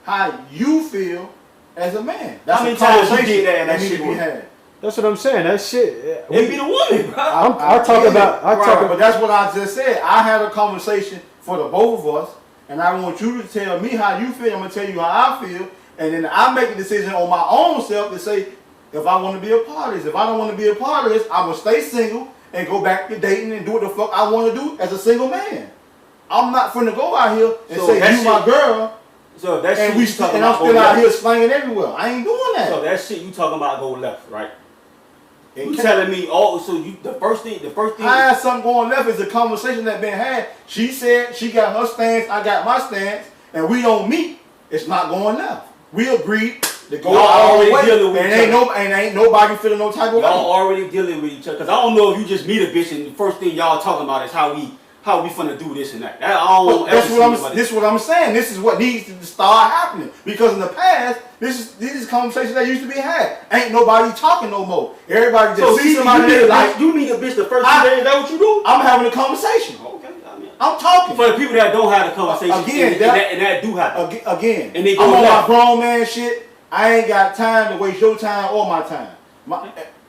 how you feel as a man. That's how many times you did that and that shit need to be had. That's what I'm saying. That shit. It be the woman, bro. I talk about. But that's what I just said. I had a conversation for the both of us. And I want you to tell me how you feel. I'm going to tell you how I feel. And then I make a decision on my own self to say if I want to be a part of this. If I don't want to be a part of this, I will stay single and go back to dating and do what the fuck I want to do as a single man. I'm not finna go out here and say you my girl. So that shit and I'm still out here slanging everywhere. I ain't doing that. So that shit you talking about go left, right? You telling me the first thing I had something going left is a conversation that been had. She said she got her stance, I got my stance, and we don't meet. It's not going left. We agreed to go all the way, and ain't nobody feeling no type of way. Y'all already dealing with each other. Cause I don't know if you just meet a bitch and the first thing y'all talking about is how we how we finna do this and that. This is what I'm saying. This is what needs to start happening. Because in the past, these is conversations that used to be had. Ain't nobody talking no more. Everybody just see somebody you meet a bitch the first 2 days. Is that what you do? I'm having a conversation. Okay, I mean, I'm talking. For the people that don't have a conversation, again, and that do happen. Again, and they I'm on my grown man shit. I ain't got time to waste your time or my time.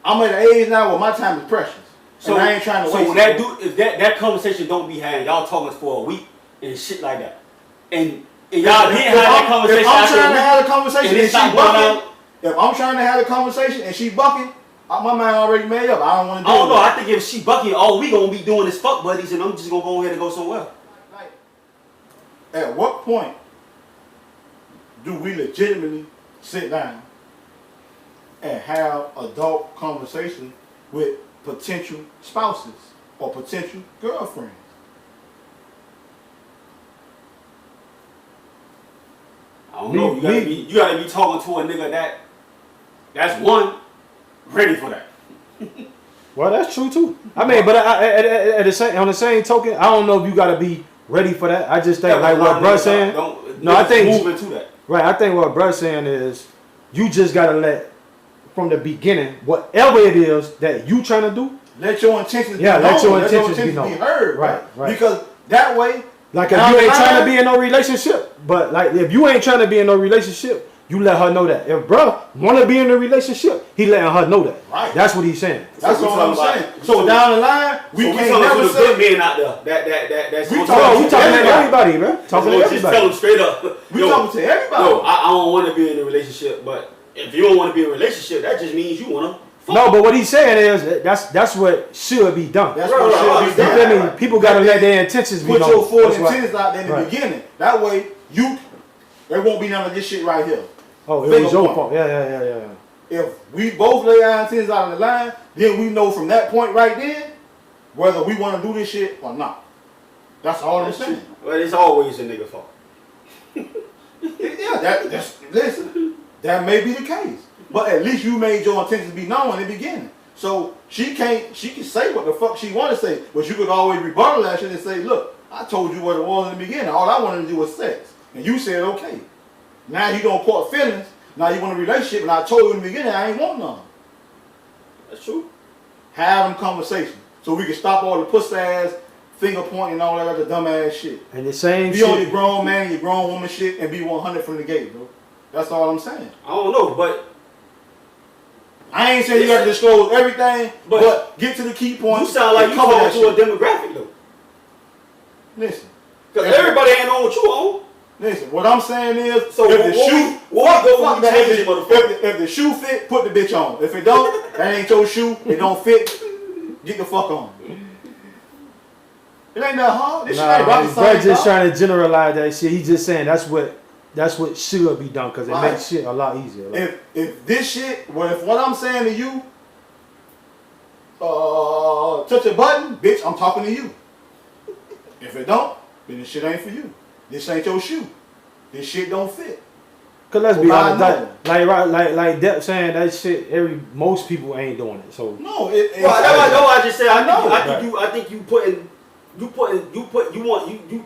I'm at an age now where my time is precious. So and I ain't trying to waste it. So if that conversation don't be had, y'all talking for a week and shit like that. And y'all didn't have that conversation. If I'm trying to have a conversation and she bucking, if I'm trying to have a conversation and she bucking, my mind already made up. I don't want to do it. I don't know. I think if she bucking, all we gonna be doing is fuck buddies, and I'm just gonna go ahead and go somewhere. At what point do we legitimately sit down and have adult conversation with potential spouses or potential girlfriends? I don't know. You gotta be talking to a nigga that's one ready for that. Well, that's true too. I mean, but on the same token, I don't know if you gotta be ready for that. I just think like what bruh's saying. I think move into that. Right. I think what bruh's saying is you just gotta let from the beginning whatever it is that you trying to do. Let your intentions be known. Let your intentions be heard. Right. Because that way, like if you ain't trying to be in no relationship, but like if you ain't trying to be in no relationship, you let her know that. If bruh want to be in a relationship, he letting her know that. Right. That's what he's saying. That's what I'm saying. So down the line, we can't never say good men out there. That's we talking to everybody, man. Talking to everybody. Just tell them straight up. We talking to everybody. No, I don't want to be in a relationship, but if you don't want to be in a relationship, that just means you want to. No, but what he's saying is that's what should be done. That's what should be done. You feel me? People gotta let their intentions be known. Put your full intentions out there in the beginning. That way, there won't be none of this shit right here. Oh, it was your fault. Yeah. If we both lay our intentions out on the line, then we know from that point right then whether we want to do this shit or not. That's all I'm saying. Well, it's always a nigga fault. Yeah, listen, that may be the case. But at least you made your intentions be known in the beginning. So she can say what the fuck she want to say, but you could always rebuttal that shit and say, look, I told you what it was in the beginning. All I wanted to do was sex. And you said, okay. Now you don't court feelings. Now you want a relationship, and I told you in the beginning I ain't want none. That's true. Have them conversations so we can stop all the pussy ass, finger pointing and all that other dumb ass shit. And the same be shit. on your grown man and your grown woman shit and be 100 from the gate, bro. That's all I'm saying. I don't know, but I ain't saying you got to disclose everything, but get to the key points. You sound like you talking to a demographic though. Listen, because everybody ain't on what you on. Listen, what I'm saying is, so if the shoe fit, put the bitch on. If it don't, that ain't your shoe. It don't fit. Get the fuck on. It ain't that hard. This shit ain't rocket science. Just trying to generalize that shit. He's just saying that's what should be done because it makes shit a lot easier. Like. If this shit, if what I'm saying to you, touch a button, bitch, I'm talking to you. If it don't, then this shit ain't for you. This ain't your shoe. This shit don't fit. Cause let's be honest, like Depp saying that shit. Most people ain't doing it. So no, that's why I just said I know. I think you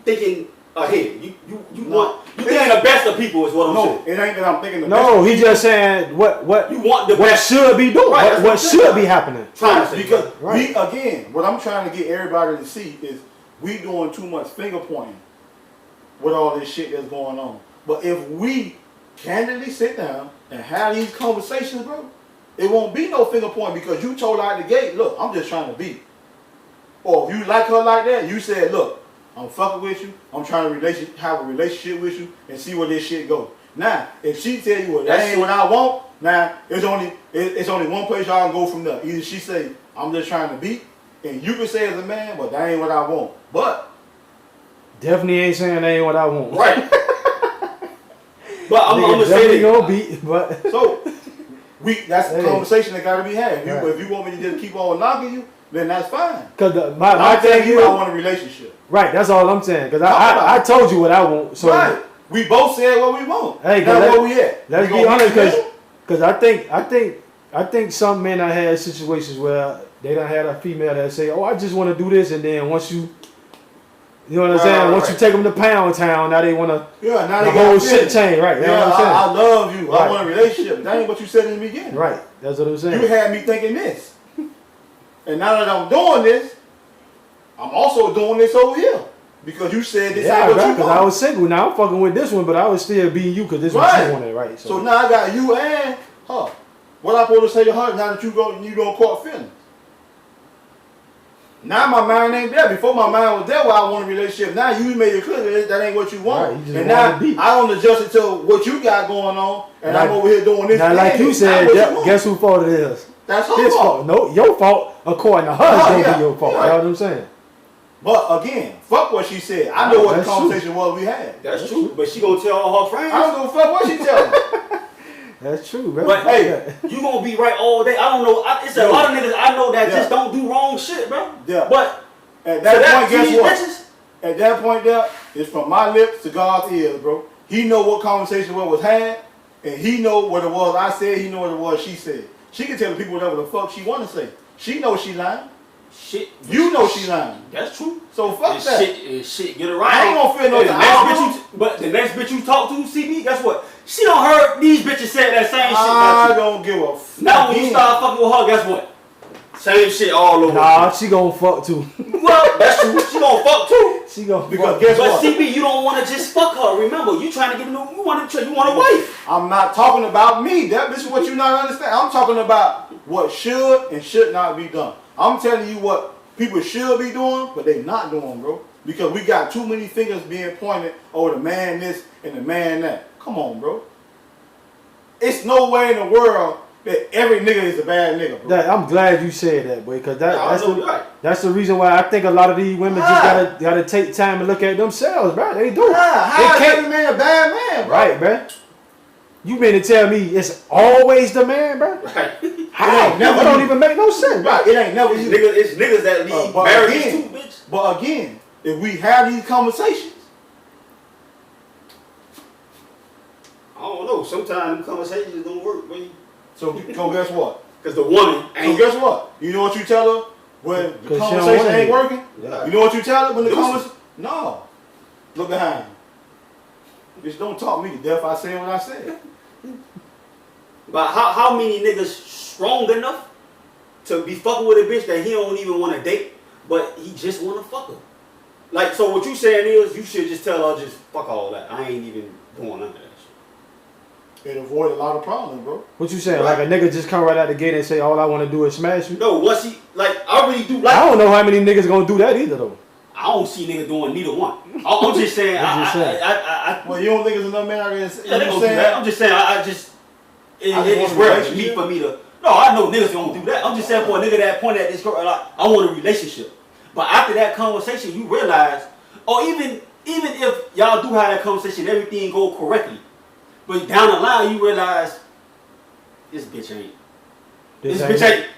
thinking ahead. You thinking the best of people is what I'm saying. It ain't that I'm thinking the best. No, he just saying what you want the best. Should be doing. Right, what should be happening. Because what I'm trying to get everybody to see is we doing too much finger pointing with all this shit that's going on. But if we candidly sit down and have these conversations, bro, it won't be no finger pointing because you told her out the gate, look, I'm just trying to be. Or if you like her like that, you said, look, I'm fucking with you. I'm trying to have a relationship with you and see where this shit goes. Now, if she tell you, well, that ain't what I want, now it's only one place y'all can go from there. Either she say, I'm just trying to be, and you can say as a man, but that ain't what I want. But definitely ain't saying that ain't what I want. Right. But I'm gonna say gonna beat, but so that's the conversation that gotta be had. If you want me to just keep on knocking you, then that's fine. Cause my thing is, I want a relationship. Right, that's all I'm saying. Cause I told you what I want. So right. We both said what we want. Hey, that's where we at. Let's be honest, cause I think some men I had situations where they done had a female that say, "Oh, I just want to do this," and then once you You know what I'm saying? Once you take them to Pound Town, now they want to. Yeah, now the they whole got shit change, right? You know what I'm saying? I love you. Right. I want a relationship. That ain't what you said in the beginning. Right. That's what I'm saying. You had me thinking this. And now that I'm doing this, I'm also doing this over here. Because you said this ain't what you because want. I was single. Now I'm fucking with this one, but I was still being you because this is what you wanted, right? So now I got you and her. What I supposed to say to her now that you don't caught feelings? Now my mind ain't there. Before my mind was there where I want a relationship. Now you made it clear that ain't what you want. Right, you and now I don't adjust it to what you got going on. And like, I'm over here doing this. Now like you said, guess whose fault it is? That's her His fault. No, your fault according to her is going to be your fault. You know what I'm saying? But again, fuck what she said. I know what the conversation was we had. That's true. But she gonna tell all her friends. I don't give a fuck what she tell them. That's true, bro. But hey, you gonna be right all day. I don't know. It's a lot of niggas I know that just don't do wrong shit, bro. Yeah. But at that point, guess what? Bitches, at that point there, it's from my lips to God's ears, bro. He know what conversation was had, and he know what it was I said, he know what it was she said. She can tell the people whatever the fuck she wanna say. She knows she lying. Shit. You know she lying. That's true. So fuck that. Shit, get around. I ain't gonna feel no But the next bitch you talk to, CB, guess what? She don't heard these bitches say that same shit. I don't give a fuck. Now when you start fucking with her, guess what? Same shit all over. Nah, she gonna fuck too. Well, that's true. She gonna fuck too. She gonna because fuck. guess but what? CB, you don't want to just fuck her. Remember, you trying to get you want a wife. I'm not talking about me. This is what you not understand. I'm talking about what should and should not be done. I'm telling you what people should be doing, but they not doing, bro. Because we got too many fingers being pointed over the man this and the man that. Come on, bro. It's no way in the world that every nigga is a bad nigga, bro. I'm glad you said that, boy, because that's the reason why I think a lot of these women just gotta take time and look at themselves, bro. They do. How is every man a bad man, bro? Right, bro. You mean to tell me it's always the man, bro? Right. How? That don't even make no sense, bro. Right, it ain't never you. It's niggas that leave married too, bitch. But again, if we have these conversations, I don't know. Sometimes conversations don't work, baby. so guess what? Because the woman ain't. So guess what? You know what you tell her when the she conversation don't ain't want working? Yeah. You know what you tell her when the Listen. conversation? No. Look behind you. Bitch, don't talk me to death. I say what I said. But how many niggas strong enough to be fucking with a bitch that he don't even want to date, but he just want to fuck her? Like, so what you saying is you should just tell her just fuck all that. I ain't even doing none of that shit. It avoid a lot of problems, bro. What you saying? Like a nigga just come right out the gate and say all I want to do is smash you? No, once he I really do like. I don't know how many niggas gonna do that either though. I don't see niggas doing neither one. I'm just saying. Well, you don't think it's enough men out there? Yeah, they gonna do that. I'm just saying. It's rare for me to. No, I know niggas don't do that. I'm just saying for a nigga that point at this girl, like, I want a relationship. But after that conversation, you realize, or even if y'all do have that conversation, everything go correctly. But down the line, you realize this bitch ain't.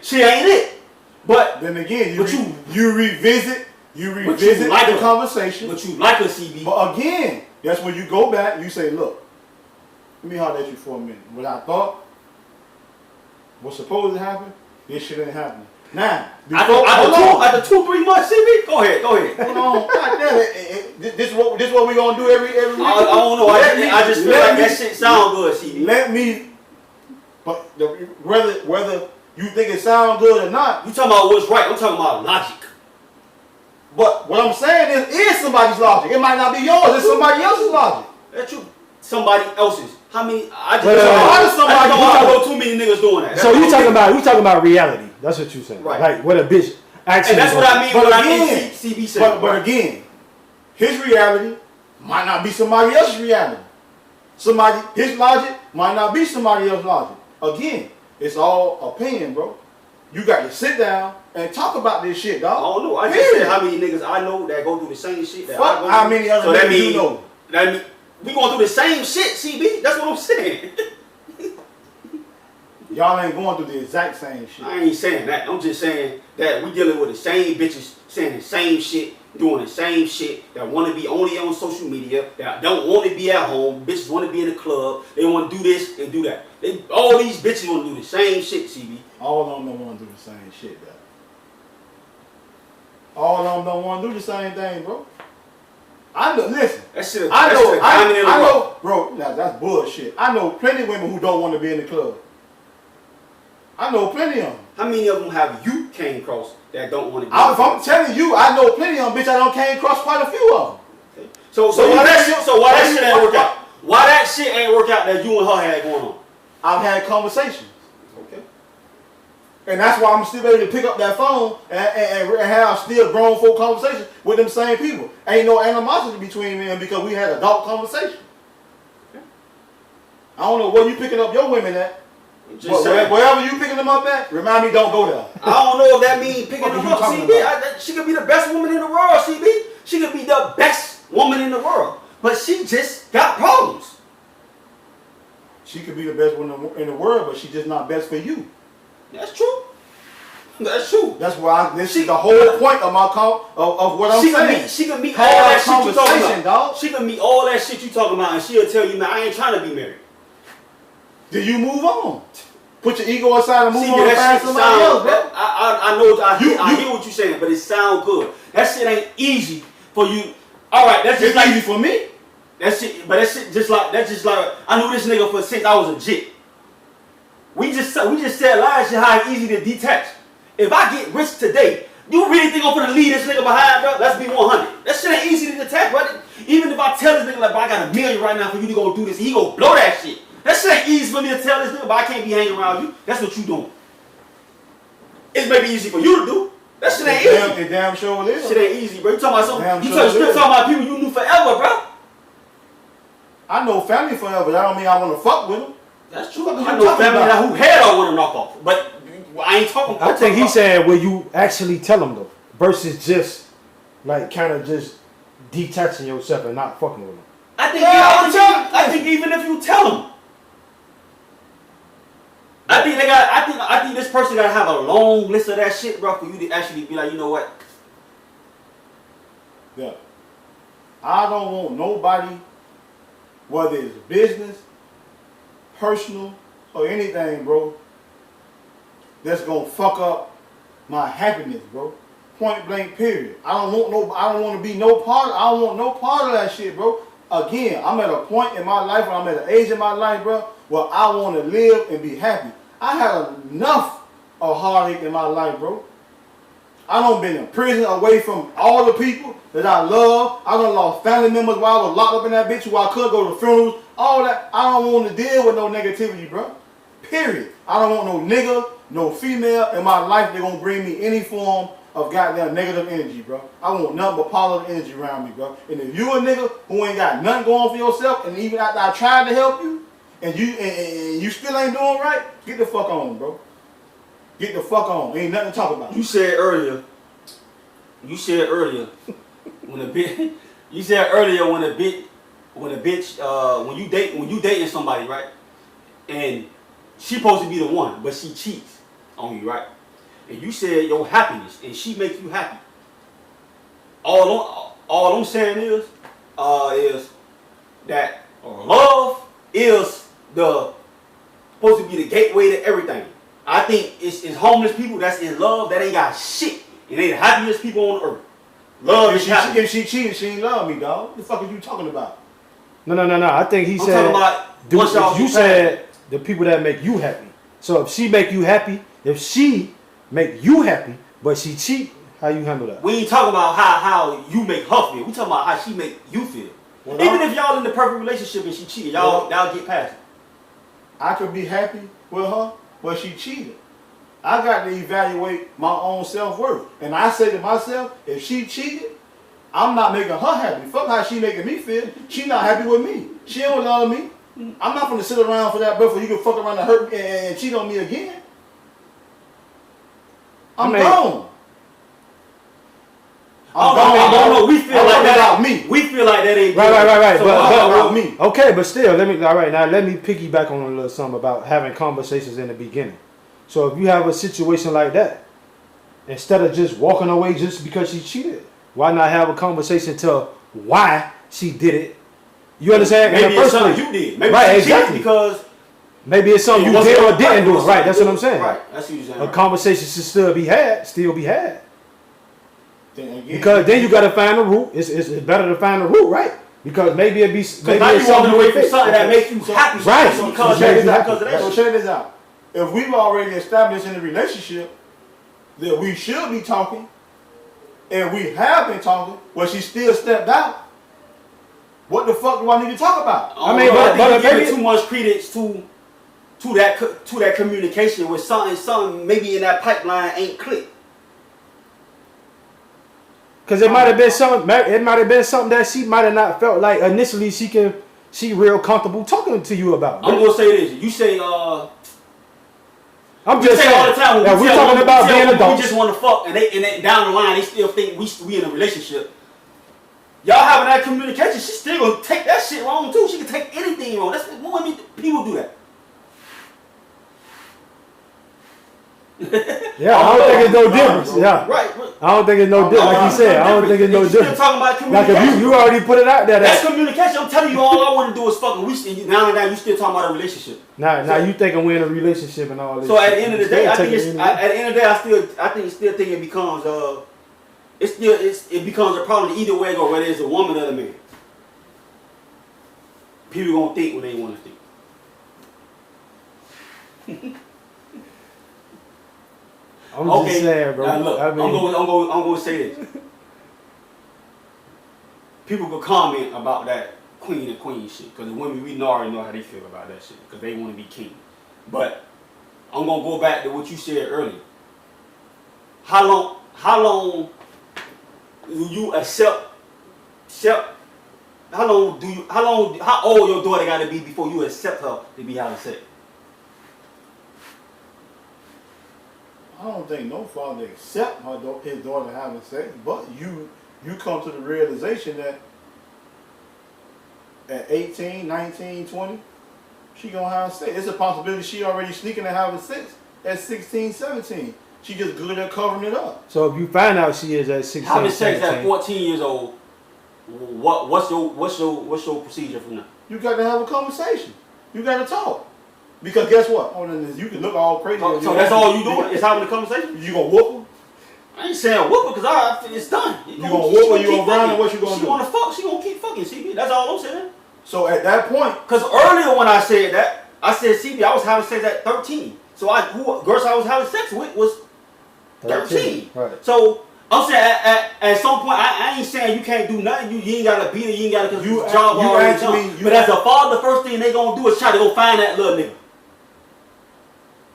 She ain't it. But then again, you revisit like the her. conversation. But you like her, CB. But again, that's when you go back. You say, look, let me holler at you for a minute. What I thought was supposed to happen, this shit ain't happening. Now, after 2-3 months, CB, go ahead. Hold on, God damn it. This what we gonna do every week? I don't know. I just feel like that shit sound good, CB. Whether you think it sounds good or not. You talking about what's right? I'm talking about logic. But what I'm saying is somebody's logic. It might not be yours. It's somebody else's logic. That's true. Somebody else's. How many? I know too many niggas doing that. So you talking about reality? That's what you saying, right? Like what a bitch actually. And that's what I mean. But when again, I mean CB said. But again, his reality might not be somebody else's reality. His logic might not be somebody else's logic. Again, it's all opinion, bro. You got to sit down and talk about this shit, dog. I don't know. I just said how many niggas I know that go through the same shit that I go through. How many other niggas you know? That mean we going through the same shit, CB. That's what I'm saying. Y'all ain't going through the exact same shit. I ain't saying that. I'm just saying that we dealing with the same bitches saying the same shit, doing the same shit, that want to be only on social media, that don't want to be at home. Bitches want to be in the club. They want to do this and do that. All these bitches want to do the same shit, CB. All of them don't want to do the same shit, though. All of them don't want to do the same thing, bro. I know. Listen, I know, bro. Now that's bullshit. I know plenty of women who don't want to be in the club. I know plenty of them. How many of them have you came across that don't want to be? If I'm telling you, I know plenty of them, bitch. I don't came across quite a few of them. Okay. So why that shit ain't work out? Why that shit ain't work out that you and her had going on? I've had conversations. Okay. And that's why I'm still able to pick up that phone and have still grown folk conversations with them same people. Ain't no animosity between them because we had adult conversation. Okay. I don't know where you picking up your women at. Just wherever you picking them up at, remind me don't go there. I don't know if that means picking them up, CB. She could be the best woman in the world, CB. She could be the best woman in the world. But she just got problems. She could be the best woman in the world, but she's just not best for you. That's true. That's true. That's why this is the whole point of my of what I'm saying. She can meet all that shit you talking about. Dog. She can meet all that shit you talking about, and she'll tell you, man, I ain't trying to be married. Do you move on? Put your ego aside and move on and find somebody else, bro. I hear what you're saying, but it sounds good. That shit ain't easy for you. All right, that's just easy for me. That shit just like I knew this nigga since I was a jit. We just said last year how easy to detach. If I get rich today, you really think I'm gonna leave this nigga behind, bro? Let's be 100. That shit ain't easy to detach, bro. Even if I tell this nigga like, bro, I got $1 million right now for you to go do this, he go blow that shit. That shit ain't easy for me to tell this nigga, but I can't be hanging around you. That's what you doing. It's maybe easy for you to do. That shit ain't easy. It damn sure is. Shit ain't easy, bro. You talking about something? You talking about people you knew forever, bro. I know family forever. That don't mean I want to fuck with them. That's true. I know family who had I want to knock off, but I ain't talking. I think he's saying where you actually tell them though, versus just like kind of just detaching yourself and not fucking with them. I think even if you tell them. I think this person gotta have a long list of that shit, bro, for you to actually be like, you know what? Yeah. I don't want nobody, whether it's business, personal, or anything, bro, that's gonna fuck up my happiness, bro. Point blank, period. I don't want to be no part. I don't want no part of that shit, bro. Again, I'm at a point in my life, I'm at an age in my life, bro, where I want to live and be happy. I had enough of heartache in my life, bro. I done been in prison away from all the people that I love. I done lost family members while I was locked up in that bitch where I could go to funerals. All that. I don't want to deal with no negativity, bro. Period. I don't want no nigga, no female in my life that gonna bring me any form of goddamn negative energy, bro. I want nothing but positive energy around me, bro. And if you a nigga who ain't got nothing going for yourself, and even after I tried to help you, and you still ain't doing right, get the fuck on, bro. Get the fuck on. Ain't nothing to talk about. You said earlier when you dating somebody, right? And she supposed to be the one, but she cheats on you, right? And you said your happiness, and she makes you happy. All I'm saying is that love is supposed to be the gateway to everything. I think it's homeless people that's in love that ain't got shit, and they the happiest people on earth. Love is happy. If she cheated, she ain't love me, dog. What the fuck are you talking about? No. I think he said. You said the people that make you happy. So if she make you happy, but she cheat, how you handle that? We ain't talking about how you make her feel. We talking about how she make you feel. Well, even if y'all in the perfect relationship and she cheated, y'all get past it. I could be happy with her, but she cheated. I got to evaluate my own self-worth. And I say to myself, if she cheated, I'm not making her happy. Fuck how she making me feel. She not happy with me. She don't love me. I'm not going to sit around for that, bro, for you can fuck around and hurt me and cheat on me again. I'm gone. No, we feel like that about me. We feel like that ain't right. So but me. Okay, but still, let me piggyback on a little something about having conversations in the beginning. So if you have a situation like that, instead of just walking away just because she cheated, why not have a conversation to why she did it? You understand? Maybe it's something you did. Maybe right, she exactly. Because maybe it's something you did or didn't do. Right, that's what I'm saying. Right, that's what you're saying. A conversation should still be had. Because then you got to find the root. It's better to find the root, right? Because maybe it be maybe now it's you walking something away from something that makes you happy. Right. So because check of that So check this out. If we've already established in a relationship that we should be talking, and we have been talking, well, she still stepped out. What the fuck do I need to talk about? I mean, but you're giving too much credence to that communication with something maybe in that pipeline ain't clicked. Because it might have been something. It might have been something that she might have not felt like initially. She real comfortable talking to you about. I'm gonna say this. You say I'm just saying all the time. That we're talking about being adults. We just want to fuck, and they down the line they still think we in a relationship. Y'all having that communication, she's still gonna take that shit wrong too. She can take anything wrong. That's what people do that. Yeah, I don't think it's no difference. Yeah, right. I don't think it's no difference. Like you said, I don't think it's no difference. Still talking about communication. Like if you already put it out there. That's communication. I'm telling you, all I want to do is fucking. Now you still talking about a relationship. Now you thinking we're in a relationship and all this. So at the end of the day, I think it becomes it becomes a problem either way go, whether it's a woman or a man. People gonna think what they want to think. I'm just saying, bro. Now look, I'm gonna say this. People could comment about that queen and queen shit, because the women we already know how they feel about that shit, because they want to be king. But I'm gonna go back to what you said earlier. How long do you accept? How old your daughter got to be before you accept her to be having sex? I don't think no father accept his daughter having sex, but you come to the realization that at 18, 19, 20, she gonna have sex. It's a possibility she already sneaking and having sex at 16, 17. She just good at covering it up. So if you find out she is at 16, having sex 17, at 14 years old, what's your procedure from now? You got to have a conversation. You got to talk. Because guess what? You can look all crazy. So that's all you doing is having a conversation? You gonna whoop her? I ain't saying whoop her because it's done. You gonna whoop her? You gonna grind her? What you gonna do? She wanna fuck. She gonna keep fucking, CB. That's all I'm saying. So at that point, because earlier when I said that, I said CB, I was having sex at 13. So girls I was having sex with was 13. Right. So I'm saying at some point, I ain't saying you can't do nothing. You ain't gotta beat her. You ain't gotta because your job already done. But as a father, the first thing they gonna do is try to go find that little nigga.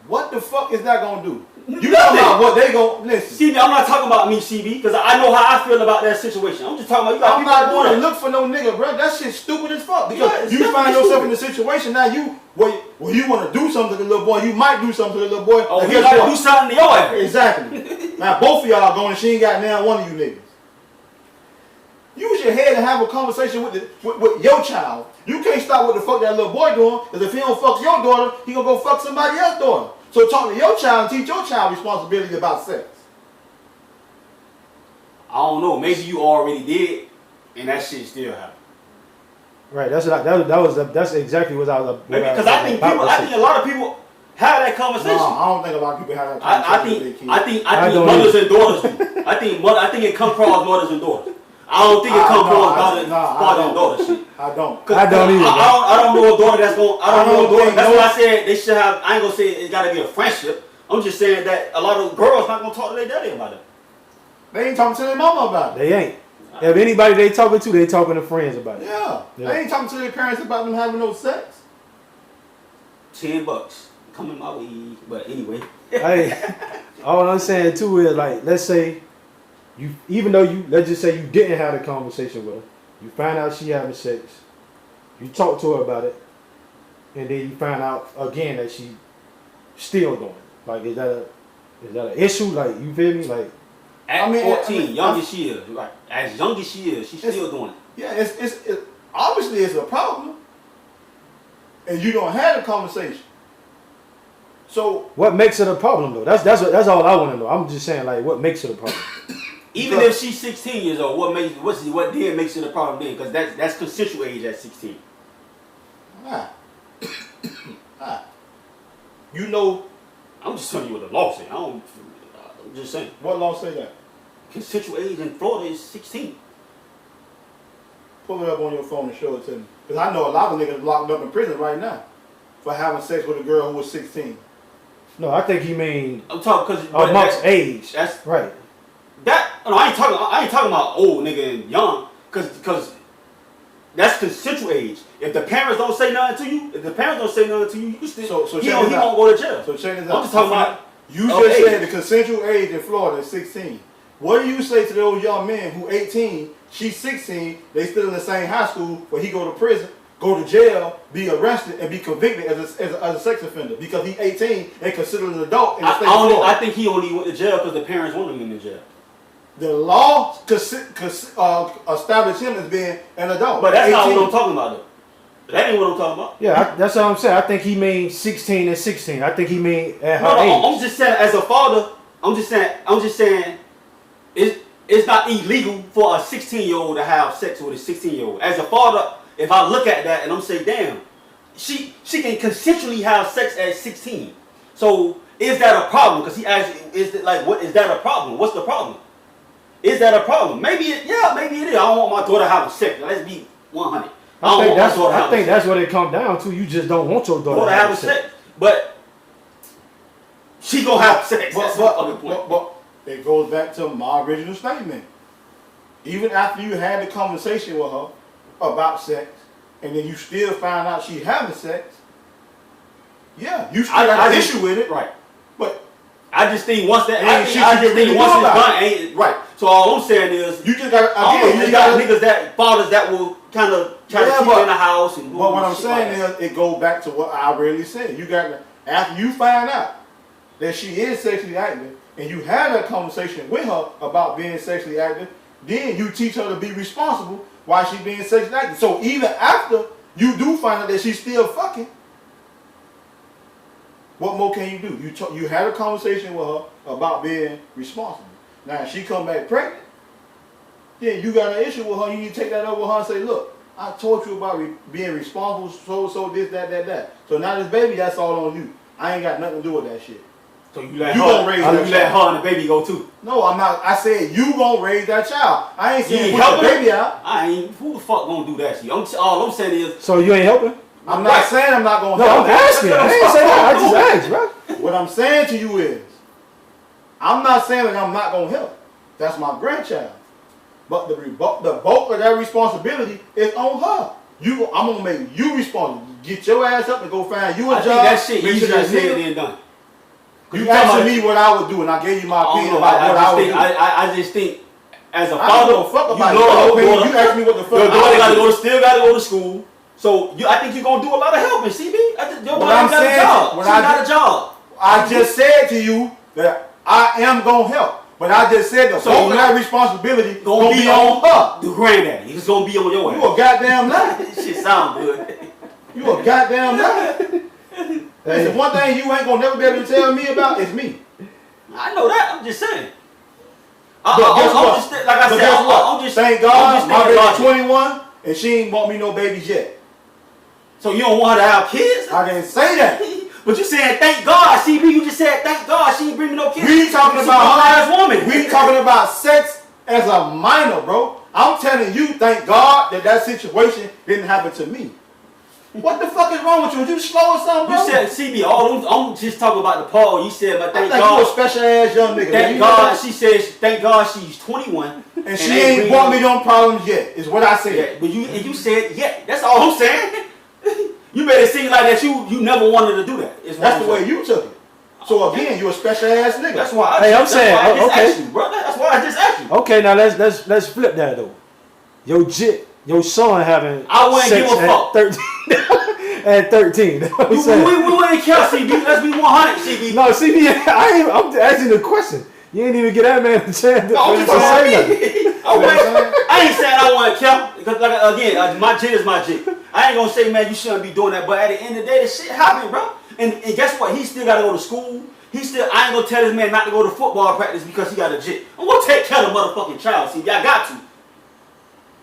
What the fuck is that gonna do? You talking about what they gonna listen? CB, I'm not talking about me, CB, because I know how I feel about that situation. I'm just talking about you. I'm not going to look for no nigga, bro. That shit's stupid as fuck. Because you find yourself in a situation now. You want to do something to the little boy. You might do something to the little boy. Oh, he got to do something to your ass. Exactly. Now both of y'all going. She ain't got now one of you niggas. Use your head and have a conversation with your child. You can't stop what the fuck that little boy doing, because if he don't fuck your daughter, he gonna go fuck somebody else's daughter. So talk to your child and teach your child responsibility about sex. I don't know. Maybe you already did, and that shit still happened. Right. That's exactly what I was. Because I think a lot of people have that conversation. No, I don't think a lot of people have that conversation. I think mothers and daughters do. I think it comes across mothers and daughters. I don't think it comes across father and daughter shit. I don't. I don't either. I don't know a daughter that's going. I don't know a daughter. That's why I said they should have. I ain't gonna say it's got to be a friendship. I'm just saying that a lot of girls not gonna talk to their daddy about it. They ain't talking to their mama about it. They ain't. If anybody they talking to, they talking to friends about it. Yeah. They ain't talking to their parents about them having no sex. $10 coming my way. But anyway. Hey, all I'm saying too is, like, let's say let's just say you didn't have a conversation with her. You find out she having sex. You talk to her about it, and then you find out again that she still doing it. Like, is that an issue? Like, you feel me? Like, at 14, young as she is, right? As young as she is, she's still doing it. Yeah, it's obviously it's a problem, and you don't have a conversation. So what makes it a problem though? That's all I want to know. I'm just saying, like, what makes it a problem? Even if she's 16 years old, what then makes it a problem then? Because that's consensual age at 16. You know, I'm just telling you what the law says. I'm just saying. What law say that? consensual age in Florida is 16. Pull it up on your phone and show it to me. Because I know a lot of niggas locked up in prison right now for having sex with a girl who was 16. No, I think he mean I'm talking because amongst age. That's right. No, I ain't talking about old nigga and young, because that's consensual age. If the parents don't say nothing to you, you can still he won't go to jail. So check this I'm out. just talking about you just said the consensual age in Florida is 16. What do you say to those young men who 18, she's 16, they still in the same high school, where he go to prison, go to jail, be arrested, and be convicted as a sex offender because he's 18 and considered an adult in the state of Florida? I think he only went to jail because the parents wanted him in jail. The law established him as being an adult. But that's 18. not what I'm talking about, though. That ain't what I'm talking about. Yeah, that's what I'm saying. I think he means 16 and 16. I think he mean at her age. I'm just saying, as a father, I'm just saying, it's not illegal for a 16-year-old to have sex with a 16-year-old. As a father, if I look at that and I'm saying, damn, she can consensually have sex at 16. So is that a problem? Because he asked, what is that a problem? What's the problem? Is that a problem? Maybe it is. I don't want my daughter having sex. Let's be 100. I think that's what it comes down to. You just don't want your daughter having sex. But she gonna have sex. That's my other point. But it goes back to my original statement. Even after you had the conversation with her about sex, and then you still find out she having sex, yeah, you still got an issue with it. Right. But I just think once that, I just think once it's done, ain't right. So all I'm saying is, you just got you got niggas fathers that will kind of try to keep in the house. But what I'm saying is, it goes back to what I really said. You got to, after you find out that she is sexually active, and you had a conversation with her about being sexually active, then you teach her to be responsible while she's being sexually active. So even after you do find out that she's still fucking, what more can you do? You had a conversation with her about being responsible. Now, if she come back pregnant, then you got an issue with her. You need to take that up with her and say, look, I taught you about being responsible, so this, that. So now this baby, that's all on you. I ain't got nothing to do with that shit. So you let her and the baby go too? No, I'm not. I said you gonna raise that child. I ain't saying put the baby out. Who the fuck gonna do that shit? All I'm saying is. So you ain't helping? I'm not saying I'm not gonna help. No, I'm asking. I ain't saying that. I just asked, bro. What I'm saying to you is, I'm not saying that I'm not gonna help. That's my grandchild. But the bulk of that responsibility is on her. I'm gonna make you responsible. Get your ass up and go find you a job. Think that shit easier said than done. You asked me what I would do, and I gave you my opinion about what I would do. I just think, as a father, you asked me what the fuck. Your daughter still got to go to school. So I think you're gonna do a lot of helping, CB. Your daughter got a job. She got a job. I just said to you that I am gonna help. But I just said the whole that responsibility gonna be on her. The granddaddy. It's gonna be on your ass. You a goddamn lie. Shit sound good. You a goddamn lie. Listen, one thing you ain't gonna never be able to tell me about is me. I know that. I'm just saying. Thank God my baby's 21 and she ain't bought me no babies yet. So you don't want her to have kids? I didn't say that. But you said thank God, CB. You just said thank God she ain't bring me no kids. We talking about her as woman. We talking about sex as a minor, bro. I'm telling you, thank God that situation didn't happen to me. What the fuck is wrong with you? You slow or something, bro? You said CB. I'm just talking about the Paul. You said, but thank God. You a special ass young nigga. Thank God. She says, thank God she's 21 and she ain't brought me no problems yet. Is what I said. Yeah, but you said yeah. That's all I'm saying. You made it seem like that you never wanted to do that. That's the way you took it. So again, you a special ass nigga. That's why I just asked you, brother. That's why I just asked you. Okay, now let's flip that though. Your son having I wouldn't sex give a fuck. 13. At 13. We wouldn't care, CB. Let's be 100, CB. No, CB, I'm asking the question. You ain't even get that man a chance to say nothing. I ain't saying I want to kill because, again, my jit is my jit. I ain't gonna say, man, you shouldn't be doing that. But at the end of the day, this shit happened, bro. And guess what? He still got to go to school. I ain't gonna tell this man not to go to football practice because he got a jit. I'm gonna take care of the motherfucking child. CB, I got to.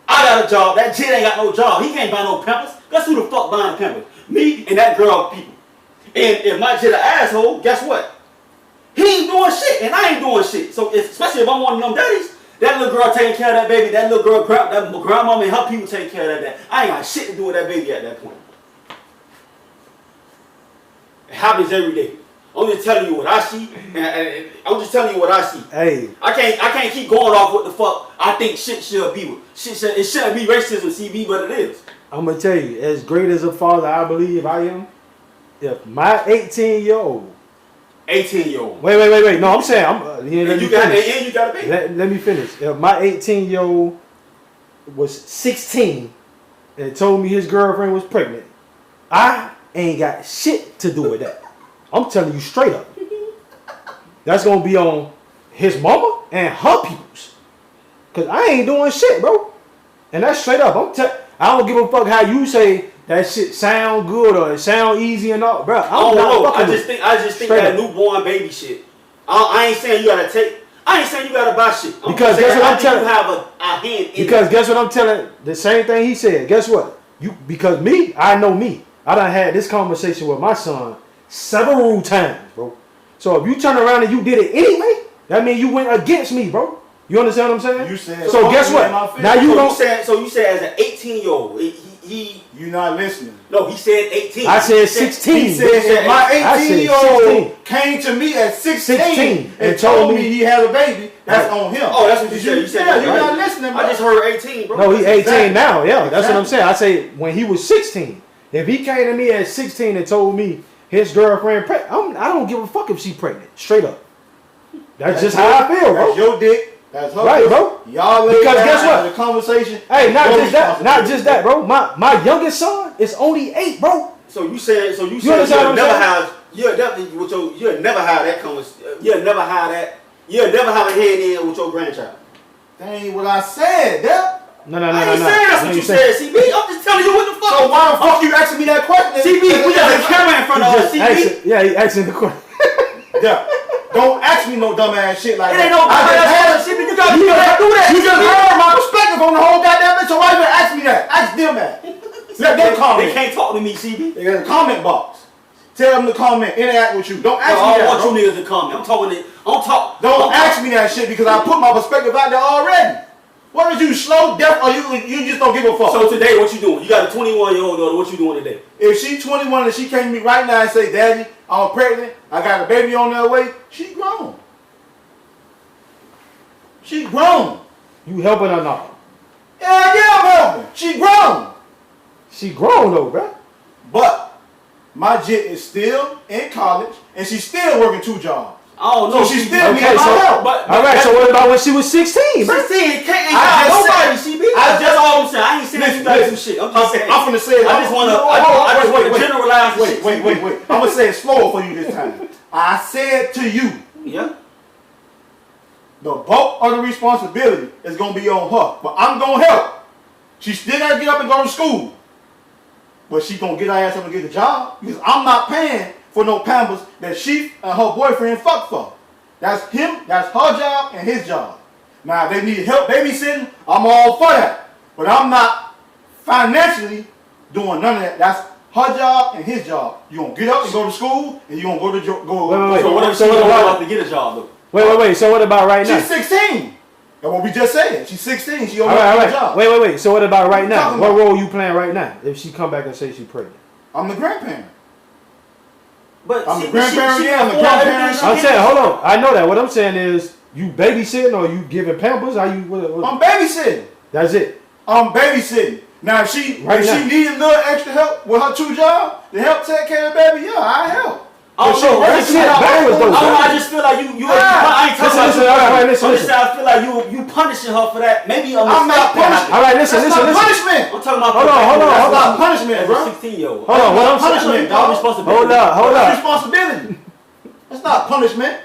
I got a job. That jit ain't got no job. He can't buy no Pampers. Guess who the fuck buying Pampers? Me and that girl people. And if my jit an asshole, guess what? He ain't doing shit and I ain't doing shit. So especially if I'm one of them daddies, That little girl taking care of that baby. That little girl, that grandmama and her people taking care of that. I ain't got shit to do with that baby at that point. It happens every day. I'm just telling you what I see, and I'm just telling you what I see. Hey, I can't keep going off what the fuck I think shit should be. It shouldn't be racism, CB, but it is. I'm gonna tell you, as great as a father I believe I am, if my 18-year-old. Wait. No, I'm saying you got a baby. Let me finish. If my 18-year-old was 16 and told me his girlfriend was pregnant, I ain't got shit to do with that. I'm telling you straight up. That's gonna be on his mama and her peoples. Cause I ain't doing shit, bro. And that's straight up. I don't give a fuck how you say that shit sound good or it sound easy and all, bro. I just think that newborn baby shit. I ain't saying you gotta buy shit. Because guess what I'm telling you have a hand in because guess what I'm telling, the same thing he said. Guess what? Because me, I know me. I done had this conversation with my son several times, bro. So if you turn around and you did it anyway, that means you went against me, bro. You understand what I'm saying? You said so. Guess what? Now you don't. So you said as an 18-year-old, you not listening. No, he said 18. I said 16. He said if my 18-year-old came to me at 16 and told me he had a baby, that's on him. Oh, that's what you said. You said that. You're not listening, bro. I just heard 18, bro. No, he 18 now. Yeah, that's what I'm saying. I say when he was 16. If he came to me at 16 and told me his girlfriend pregnant, I don't give a fuck if she pregnant. Straight up. That's just how I feel, bro. That's your dick. That's her right, bro. Y'all because guess what? The conversation. Hey, not just that, bro. My youngest son is only 8, bro. So you said you'll never have that conversation. You'll never have a hand in with your grandchild. That ain't what I said, Deb. No. I ain't saying that's what you said, CB. I'm just telling you what the fuck. So why the fuck you asking me that question? CB, we got a camera in front of us, CB. Yeah, he asking the question. Yeah. Don't ask me no dumb ass shit like that. It ain't no dumb ass shit. You gotta do that. You just heard my perspective on the whole goddamn bitch. So why you ask me that? Ask them that. Let them comment. They can't talk to me, CB. They got a comment box. Tell them to comment, interact with you. Don't ask me that. I want you niggas to comment. Don't ask me that shit because I put my perspective out there already. What is you slow, deaf, or you just don't give a fuck? So today, what you doing? You got a 21-year-old daughter. What you doing today? If she 21 and she came to me right now and say, "Daddy, I'm pregnant. I got a baby on their way," she grown. She grown. You helping or not? Yeah, I'm helping. She grown. She grown though, bro. But my jit is still in college and she's still working 2 jobs. I don't know. So she's still being my help. Alright, so what about when she was 16, bro? 16 can't nobody, CB. That's all I'm saying. I ain't saying you gotta do shit. I'm just saying. I'm finna say it. I just wanna generalize shit. Wait. I'm gonna say it slower for you this time. I said to you. Yeah. The bulk of the responsibility is gonna be on her. But I'm gonna help. She still gotta get up and go to school. But she gonna get her ass up and get a job. Because I'm not paying for no Pampers that she and her boyfriend fuck for. That's her job and his job. Now if they need help babysitting, I'm all for that. But I'm not financially doing none of that. That's her job and his job. You gonna get up and go to school and you gonna go to So what if she about to get a job though? Wait. So what about right now? She's 16. That's what we just said. She's 16. She only got a job. Wait. So what about right now? What role you playing right now? If she come back and say she's pregnant, I'm the grandparent. But I'm the grandparent. I'm saying, hold on. I know that. What I'm saying is, you babysitting or you giving Pampers? Are you? I'm babysitting. That's it. I'm babysitting. Now, if she needs a little extra help with her 2 jobs to help take care of the baby, yeah, I help. I just feel like you I ain't talking about listen. I feel like you punishing her for that. Maybe I'm not punishing. All right, listen. Punishment. I'm talking about hold on. That's not punishment, bro. 16-year-old. Hold on. What I'm punishment, dog. Hold up. That's responsibility. That's not punishment.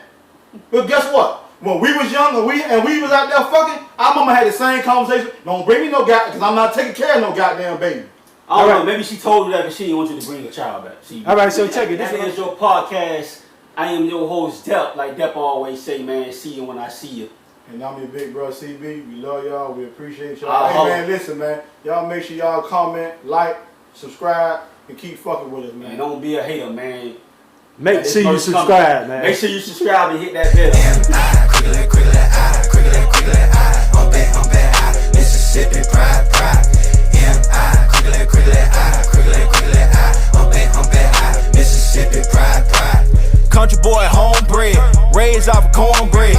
But guess what? When we was young and we was out there fucking, our mama had the same conversation. Don't bring me no goddamn, because I'm not taking care of no goddamn baby. I don't know. Maybe she told you that because she didn't want you to bring a child back. All right, so check it. This is your podcast. I am your host, Depp. Like Depp always say, man, see you when I see you. And I'm your big bro, CB. We love y'all. We appreciate y'all. Hey, man, listen, man. Y'all make sure y'all comment, like, subscribe, and keep fucking with us, man. And don't be a hater, man. Make sure you subscribe, man. Make sure you subscribe and hit that bell.